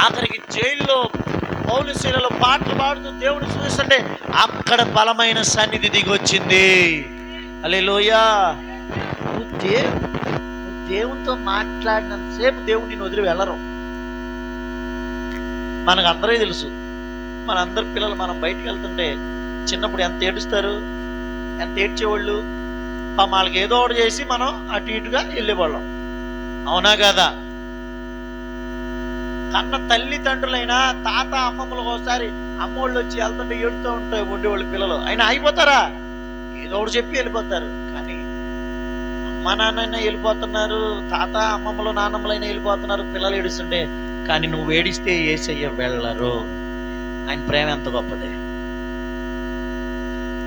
ఆఖరికి జైల్లో పౌలు శీలలో పాటలు పాడుతూ దేవుని స్తుతిస్తుంటే అక్కడ బలమైన సన్నిధి దిగి వచ్చింది. హల్లెలూయా. నువ్వు దేవునితో మాట్లాడినంతసేపు దేవుడు నిన్ను వదిలి వెళ్ళరు. మనకు అందరికీ తెలుసు, మనందరి పిల్లలు మనం బయటికి వెళ్తుంటే చిన్నప్పుడు ఎంత ఏడుస్తారు, ఎంత ఏడ్చేవాళ్ళు. వాళ్ళకి ఏదో ఒకటి చేసి మనం అటు ఇటుగా వెళ్ళేవాళ్ళం, అవునా కదా? కన్న తల్లిదండ్రులైనా తాత అమ్మమ్మలకు ఒకసారి అమ్మోళ్ళు వచ్చి వెళ్తుంటే ఏడుతూ ఉంటాయి ఉండేవాళ్ళు పిల్లలు. అయినా అయిపోతారా? ఏదో ఒకటి చెప్పి వెళ్ళిపోతారు. కానీ అమ్మ నాన్నైనా వెళ్ళిపోతున్నారు, తాత అమ్మమ్మలు నాన్నమ్మలైనా వెళ్ళిపోతున్నారు, పిల్లలు ఏడుస్తుంటే. కానీ నువ్వు ఏడిస్తే యేసయ్య వెళ్ళరు. ఆయన ప్రేమ ఎంత గొప్పదే.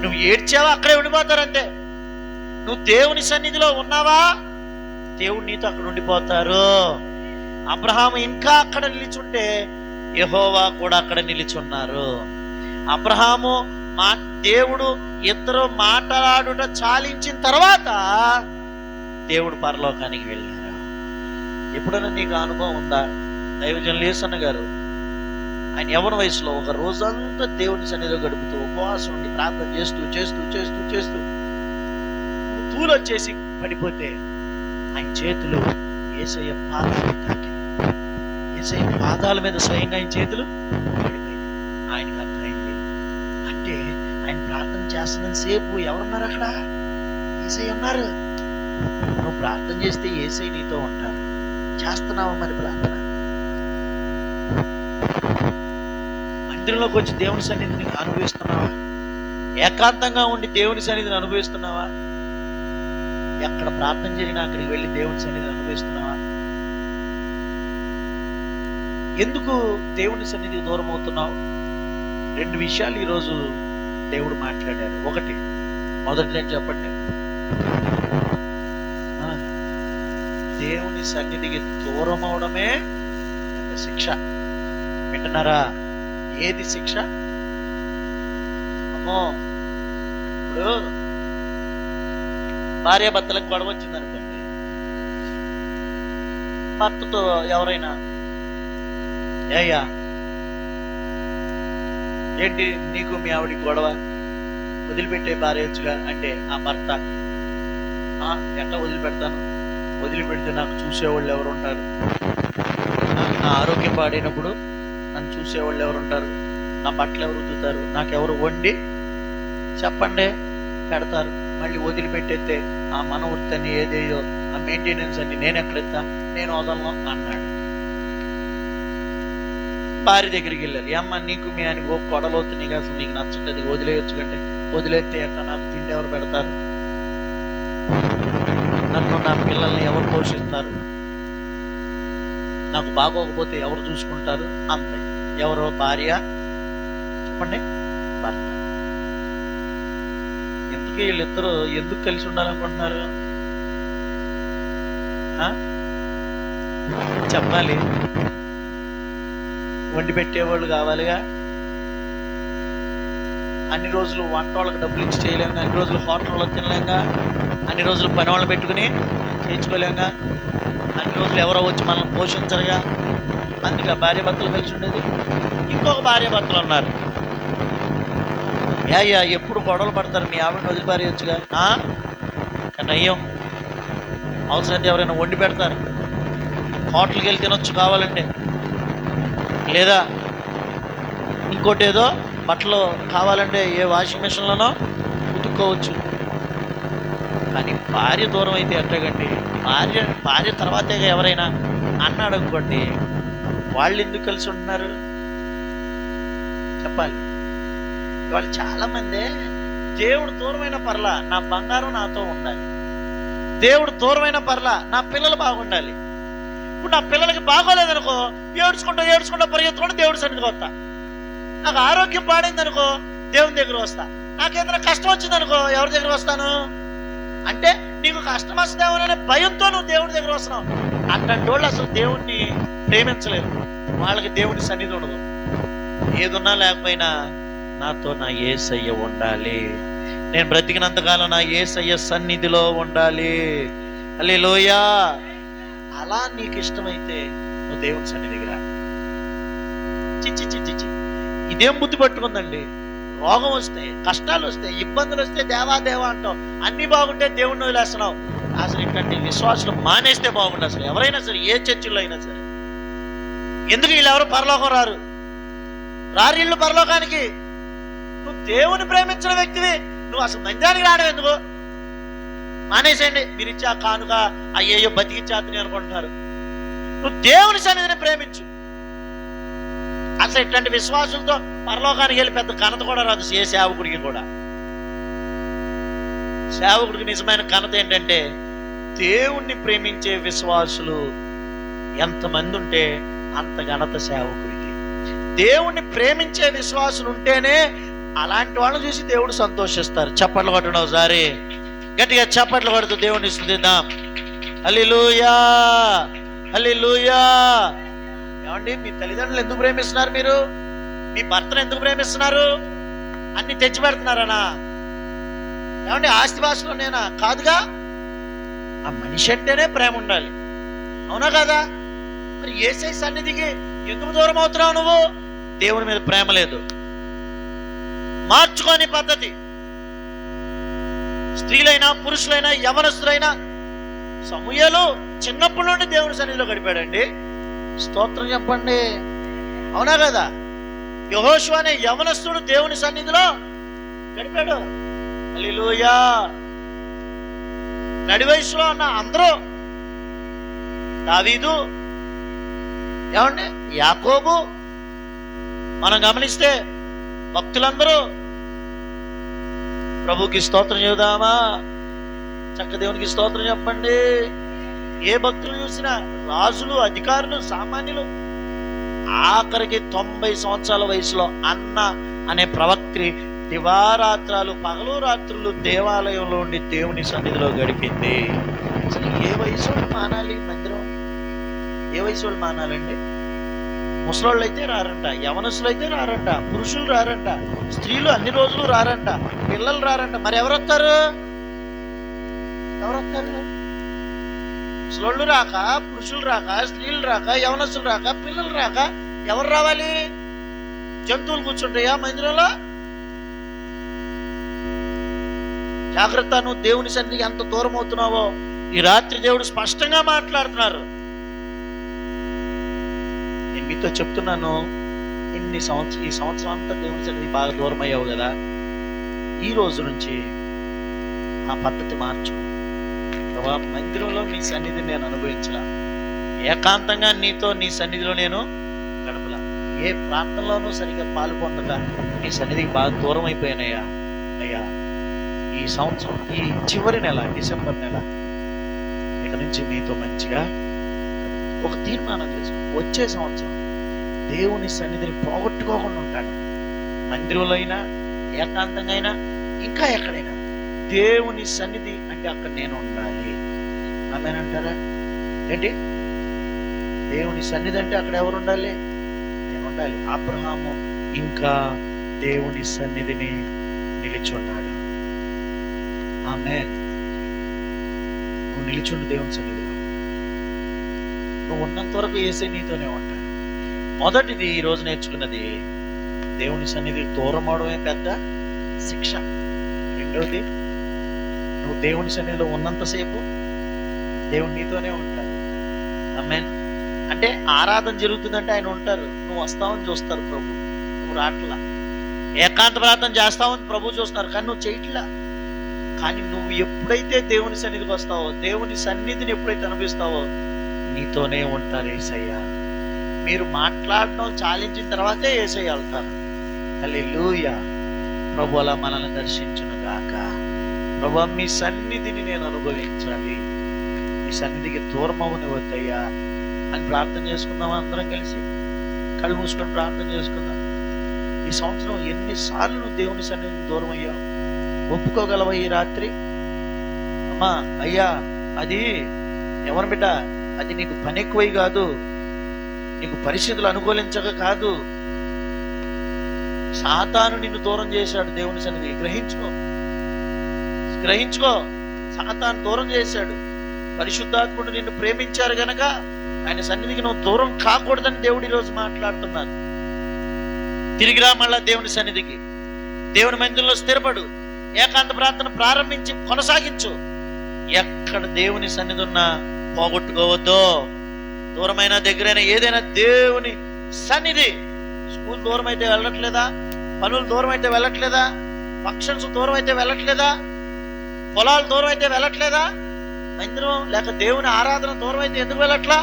నువ్వు ఏడ్చావా అక్కడే ఉండిపోతారంటే. నువ్వు దేవుని సన్నిధిలో ఉన్నావా, దేవుడు నీతో అక్కడ ఉండిపోతారు. అబ్రహాము ఇంకా అక్కడ నిలిచుంటే యెహోవా కూడా అక్కడ నిలిచున్నారు. అబ్రహాము దేవుడు ఇద్దరు మాట్లాడుట చాలించిన తర్వాత దేవుడు పరలోకానికి వెళ్ళారు. ఎప్పుడైనా నీకు అనుభవం ఉందా? దైవజనులు యేసన్న గారు ఆయన యవ్వన వయసులో ఒక రోజంతా దేవుని సన్నిధిలో గడుపుతూ ఉపవాసం ఉండి ప్రార్థన చేస్తూ చేస్తూ చేస్తూ చేస్తూ తూలు వచ్చేసి పడిపోతే ఆయన చేతులు యేసయ్య పాదాలు తాకి, యేసయ్య పాదాల మీద స్వయంగా ఆయన చేతులు పడిపోయి ఆయనకు అర్థమైంది. అంటే ఆయన ప్రార్థన చేస్తున్నంత సేపు ఎవరున్నారు అక్కడ? యేసయ్య ఉన్నారు. నువ్వు ప్రార్థన చేస్తే యేసయ్య నీతో ఉంటారు. చేస్తున్నావా మరి ప్రార్థన? మందిరంలోకి వచ్చి దేవుని సన్నిధిని అనుభవిస్తున్నావా? ఏకాంతంగా ఉండి దేవుని సన్నిధిని అనుభవిస్తున్నావా? ఎక్కడ ప్రార్థన జరిగినా అక్కడికి వెళ్ళి దేవుని సన్నిధిని అనుభవిస్తున్నావా? ఎందుకు దేవుని సన్నిధికి దూరం అవుతున్నావు? 2 విషయాలు ఈరోజు దేవుడు మాట్లాడారు. ఒకటి, మొదటిది చెప్పండి, దేవుని సన్నిధికి దూరం అవడమే ఒక శిక్ష. వింటున్నారా? ఏది శిక్ష? అమ్మో, ఇప్పుడు భార్యాభర్తలకు గొడవ వచ్చింది అనుకోండి, భర్తతో ఎవరైనా ఏయ్యా ఏంటి నీకు మీ ఆవిడికి గొడవ, వదిలిపెట్టే పారేయచ్చుగా అంటే ఆ భర్త ఎట్లా వదిలిపెడతాను, వదిలిపెడితే నాకు చూసేవాళ్ళు ఎవరు ఉంటారు, నా ఆరోగ్యం పాడైనప్పుడు నన్ను చూసేవాళ్ళు ఎవరు ఉంటారు, నా బట్టలు ఎవరు ఉతుకుతారు, నాకెవరు వండి చెప్పండి పెడతారు, మళ్ళీ వదిలిపెట్టేస్తే ఆ మనవృత్తి అని ఏదేదో ఆ మెయింటెనెన్స్ అని నేను ఎక్కడెత్తా, నేను వదలను అన్నాడు. భార్య దగ్గరికి వెళ్ళాలి, అమ్మ నీకు మీ అని కొడలవుతు, నీకు అసలు నీకు నచ్చట్లేదు, వదిలేయచ్చు కంటే వదిలేస్తే ఎట్లా, నాకు తిండి ఎవరు పెడతారు, నన్ను నా పిల్లల్ని ఎవరు పోషిస్తారు, నాకు బాగోకపోతే ఎవరు చూసుకుంటారు, అంతే. ఎవరో భార్య చెప్పండి, భర్త. ఎందుకు వీళ్ళిద్దరూ ఎందుకు కలిసి ఉండాలనుకుంటున్నారు చెప్పాలి? వండి పెట్టేవాళ్ళు కావాలిగా. అన్ని రోజులు వంట వాళ్ళకి డబ్బులు ఇచ్చి చేయలేముగా, అన్ని రోజులు హోటల్లో తినలేంగా, అన్ని రోజులు పని వాళ్ళు పెట్టుకుని చేయించుకోలేంగా, అన్ని రోజులు ఎవరో వచ్చి మనల్ని పోషించరుగా. అందుకే భార్యాభర్తలు కలిసి ఉండేది. ఇంకొక భార్యాభర్తలు ఉన్నారు, యా ఎప్పుడు గొడవలు పడతారు, మీ ఆవిడని వదిలిపారేయచ్చుగా. కానీ అయ్యం అవసరమైతే ఎవరైనా వండి పెడతారు, హోటల్కి వెళ్ళి తినొచ్చు కావాలంటే, లేదా ఇంకోటి ఏదో బట్టలు కావాలంటే ఏ వాషింగ్ మిషన్లోనో ఉతుక్కోవచ్చు. కానీ భార్య దూరం అయితే ఎట్టగండి, భార్య తర్వాతే ఎవరైనా అన్నాడు అనుకోండి, వాళ్ళు ఎందుకు కలిసి ఉంటున్నారు చెప్పాలి? వాళ్ళు చాలా మంది దేవుడు దూరమైన పర్లా నా బంగారం నాతో ఉండాలి, దేవుడు దూరమైన పర్లా నా పిల్లలు బాగుండాలి. ఇప్పుడు నా పిల్లలకి బాగోలేదనుకో, ఏడ్చుకుంటా పరిగెత్తుకుంటూ దేవుడి సన్నిధికి వస్తా. నాకు ఆరోగ్యం పాడైంది అనుకో, దేవుని దగ్గర వస్తా. నాకు ఏదైనా కష్టం వచ్చిందనుకో, ఎవరి దగ్గర వస్తాను? అంటే నీకు కష్టం వస్తుందేమోననే భయంతో నువ్వు దేవుడి దగ్గర వస్తున్నావు. అట్లాంటి వాళ్ళు అసలు దేవుణ్ణి ప్రేమించలేరు, వాళ్ళకి దేవుని సన్నిధి ఉండదు. ఏదున్నా లేకపోయినా నాతో నా యేసయ్య ఉండాలి, నేను బ్రతికినంతకాలం నా యేసయ్య సన్నిధిలో ఉండాలి. హల్లెలూయా. అలా నీకు ఇష్టమైతే నువ్వు దేవుని సన్నిధికి రా. చిచ్చి చిచ్చి చి ఇదేం బుద్ధి పట్టుకుందండి. రోగం వస్తే, కష్టాలు వస్తే, ఇబ్బందులు వస్తే దేవా దేవా అంటావు. అన్ని బాగుంటే దేవుణ్ణి వదిలేస్తున్నావు. అసలు ఇట్లాంటి విశ్వాసులు మానేస్తే బాగుండు. అసలు ఎవరైనా సరే, ఏ చర్చిలో అయినా సరే. ఎందుకు వీళ్ళెవరు పరలోకం రారు? వీళ్ళు పరలోకానికి. నువ్వు దేవుని ప్రేమించిన వ్యక్తివి, నువ్వు అసలు మందిరానికి రావడం ఎందుకు? మానేసేయండి. మీరు ఇచ్చే ఆ కానుక అయ్యో బతికిచ్చేతని అనుకుంటున్నారు. నువ్వు దేవుని సన్నిధిని ప్రేమించు. అసలు ఇట్లాంటి విశ్వాసులతో పరలోకానికి వెళ్ళి పెద్ద ఘనత కూడా రాదు. ఏ సేవకుడికి కూడా. సేవకుడికి నిజమైన ఘనత ఏంటంటే దేవుణ్ణి ప్రేమించే విశ్వాసులు ఎంతమంది ఉంటే అంత ఘనత సేవకుడికి. దేవుణ్ణి ప్రేమించే విశ్వాసులు ఉంటేనే అలాంటి వాళ్ళని చూసి దేవుడు సంతోషిస్తారు. చప్పట్లు కొట్టడం ఒకసారి గట్టిగా చప్పట్లు కొడుతూ దేవుణ్ణి స్తుతిద్దాం. హల్లెలూయా, హల్లెలూయా. ఏమండి, మీ తల్లిదండ్రులు ఎందుకు ప్రేమిస్తున్నారు? మీరు మీ భర్తను ఎందుకు ప్రేమిస్తున్నారు? అన్ని తెచ్చి పెడుతున్నారనా? ఏమండి, ఆస్తి భాషలోనేనా? కాదుగా. ఆ మనిషి అంటేనే ప్రేమ ఉండాలి. అవునా కదా? మరి యేసయ్య సన్నిధికి ఎందుకు దూరం అవుతున్నావు నువ్వు? దేవుని మీద ప్రేమ లేదు. మార్చుకోని పద్ధతి. స్త్రీలైనా పురుషులైనా యవనస్తులైనా సమూయేలు చిన్నప్పటి నుండి దేవుని సన్నిధిలో గడిపాడండి. స్తోత్రం చెప్పండి. అవునా కదా? యెహోషువ అనే యవనస్తుడు దేవుని సన్నిధిలో గడిపాడు. హల్లెలూయా. నడి వయసులో ఉన్న అందరూ, దావీదు, ఏమండి, యాకోబు, మనం గమనిస్తే భక్తులందరూ. ప్రభుకి స్తోత్రం చెబుదామా? చక్క దేవునికి స్తోత్రం చెప్పండి. ఏ భక్తులు చూసినా రాజులు, అధికారులు, సామాన్యులు, ఆఖరికి 90 సంవత్సరాల వయసులో అన్న అనే ప్రవక్త్రి దివారాత్రాలు, పగలు రాత్రులు దేవాలయంలో ఉండి దేవుని సన్నిధిలో గడిపింది. అసలు ఏ వయసు వాళ్ళు మానాలి మందిరం? ఏ వయసు వాళ్ళు మానాలండి? ముసలోళ్ళు అయితే రారంట, యవనస్తులు అయితే రారంట, పురుషులు రారంట, స్త్రీలు అన్ని రోజులు రారంట, పిల్లలు రారంట. మరి ఎవరొస్తారు? ముసలోళ్ళు రాక, పురుషులు రాక, స్త్రీలు రాక, యవనస్తులు రాక, పిల్లలు రాక ఎవరు రావాలి? జంతువులు కూర్చుంటాయా మందిరంలో? జాగ్రత్త. నువ్వు దేవుని సన్నిధికి ఎంత దూరం అవుతున్నావో ఈ రాత్రి దేవుడు స్పష్టంగా మాట్లాడుతున్నారు. నేను మీతో చెప్తున్నాను, ఈ సంవత్సరం అంతా దేవుని సన్నిధి బాగా దూరం అయ్యావు కదా, ఈ రోజు నుంచి ఆ పద్ధతి మార్చు. ప్రభా, మందిరంలో నీ సన్నిధిని నేను అనుభవించలా, ఏకాంతంగా నీతో నీ సన్నిధిలో నేను గడపలా, ఏ ప్రాంతంలోనూ సరిగా పాలు పొందక నీ సన్నిధికి బాగా దూరం అయిపోయానయ్యా. అయ్యా, ఈ సంవత్సరం, ఈ చివరి నెల, డిసెంబర్ నెల, ఇక నుంచి నీతో మంచిగా ఒక తీర్మానం చేసుకో. వచ్చే సంవత్సరం దేవుని సన్నిధిని పోగొట్టుకోకుండా ఉంటాను. మందిరంలో అయినా, ఏకాంతంగా అయినా, ఇంకా ఎక్కడైనా దేవుని సన్నిధి అంటే అక్కడ నేను ఉండాలి. ఆమేనంటారా? ఏంటి? దేవుని సన్నిధి అంటే అక్కడ ఎవరు ఉండాలి? నేను ఉండాలి. అబ్రహాము ఇంకా దేవుని సన్నిధిని నిలిచున్నాడు. ఆమేన్. నువ్వు నిలిచుండు దేవుని సన్నిధిలో. నువ్వు ఉన్నంత వరకు యేసే నీతోనే ఉంటాడు. మొదటిది ఈ రోజు నేర్చుకున్నది, దేవుని సన్నిధి దూరం అవడమే పెద్ద శిక్ష. రెండవది, నువ్వు దేవుని సన్నిధిలో ఉన్నంతసేపు దేవుడు నీతోనే ఉంటాడు. ఆమేన్. అంటే ఆరాధన జరుగుతుందంటే ఆయన ఉంటారు, నువ్వు వస్తావని చూస్తారు ప్రభు, నువ్వు రాట్లా. ఏకాంత ప్రార్థన చేస్తావని ప్రభు చూస్తున్నారు, కానీ నువ్వు చేయట్లా. కానీ నువ్వు ఎప్పుడైతే దేవుని సన్నిధికి వస్తావో, దేవుని సన్నిధిని ఎప్పుడైతే అనుభవిస్తావో, నీతోనే ఉంటారు యేసయ్య. మీరు మాట్లాడడం చాలించిన తర్వాతే యేసయ్య వెళ్తారు. హల్లెలూయా. ప్రభు అలా మనల్ని దర్శించును గాక. ప్రభు, మీ సన్నిధిని నేను అనుభవించాలి, మీ సన్నిధికి దూరం అవనివద్దయ్యా అని ప్రార్థన చేసుకుందాం. అందరం కలిసి కళ్ళు మూసుకొని ప్రార్థన చేసుకుందాం. ఈ సంవత్సరం ఎన్నిసార్లు నువ్వు దేవుని సన్నిధికి దూరం అయ్యావు? ఒప్పుకోగలవా ఈ రాత్రి? అమ్మా, అయ్యా, అది ఎవరి బిడ్డ, అది నీకు పని ఎక్కువై కాదు, నీకు పరిస్థితులు అనుకూలించక కాదు, సాతాను నిన్ను దూరం చేశాడు దేవుని సన్నిధి. గ్రహించుకో. గ్రహించుకో, సాతాను దూరం చేశాడు. పరిశుద్ధాత్ముడు నిన్ను ప్రేమించారు గనక ఆయన సన్నిధికి నువ్వు దూరం కాకూడదని దేవుడు ఈరోజు మాట్లాడుతున్నారు. తిరిగిరా మళ్ళా దేవుని సన్నిధికి, దేవుని మందిరంలో స్థిరపడు, ఏకాంత ప్రార్థన ప్రారంభించి కొనసాగించు. ఎక్కడ దేవుని సన్నిధి ఉన్నా పోగొట్టుకోవద్దు. దూరమైన దగ్గరైన ఏదైనా దేవుని సన్నిధి. స్కూల్ దూరం అయితే వెళ్ళట్లేదా? పనులు దూరం అయితే వెళ్ళట్లేదా? ఫంక్షన్స్ దూరం అయితే వెళ్ళట్లేదా? పొలాలు దూరం అయితే వెళ్ళట్లేదా? మందిరం లేక దేవుని ఆరాధన దూరం అయితే ఎందుకు వెళ్ళట్లా?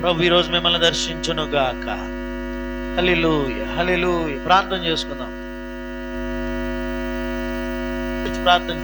ప్రభు ఈరోజు మిమ్మల్ని దర్శించును గాక. హల్లెలూయా, హల్లెలూయా. ప్రార్థన చేసుకుందాం. ప్రార్థన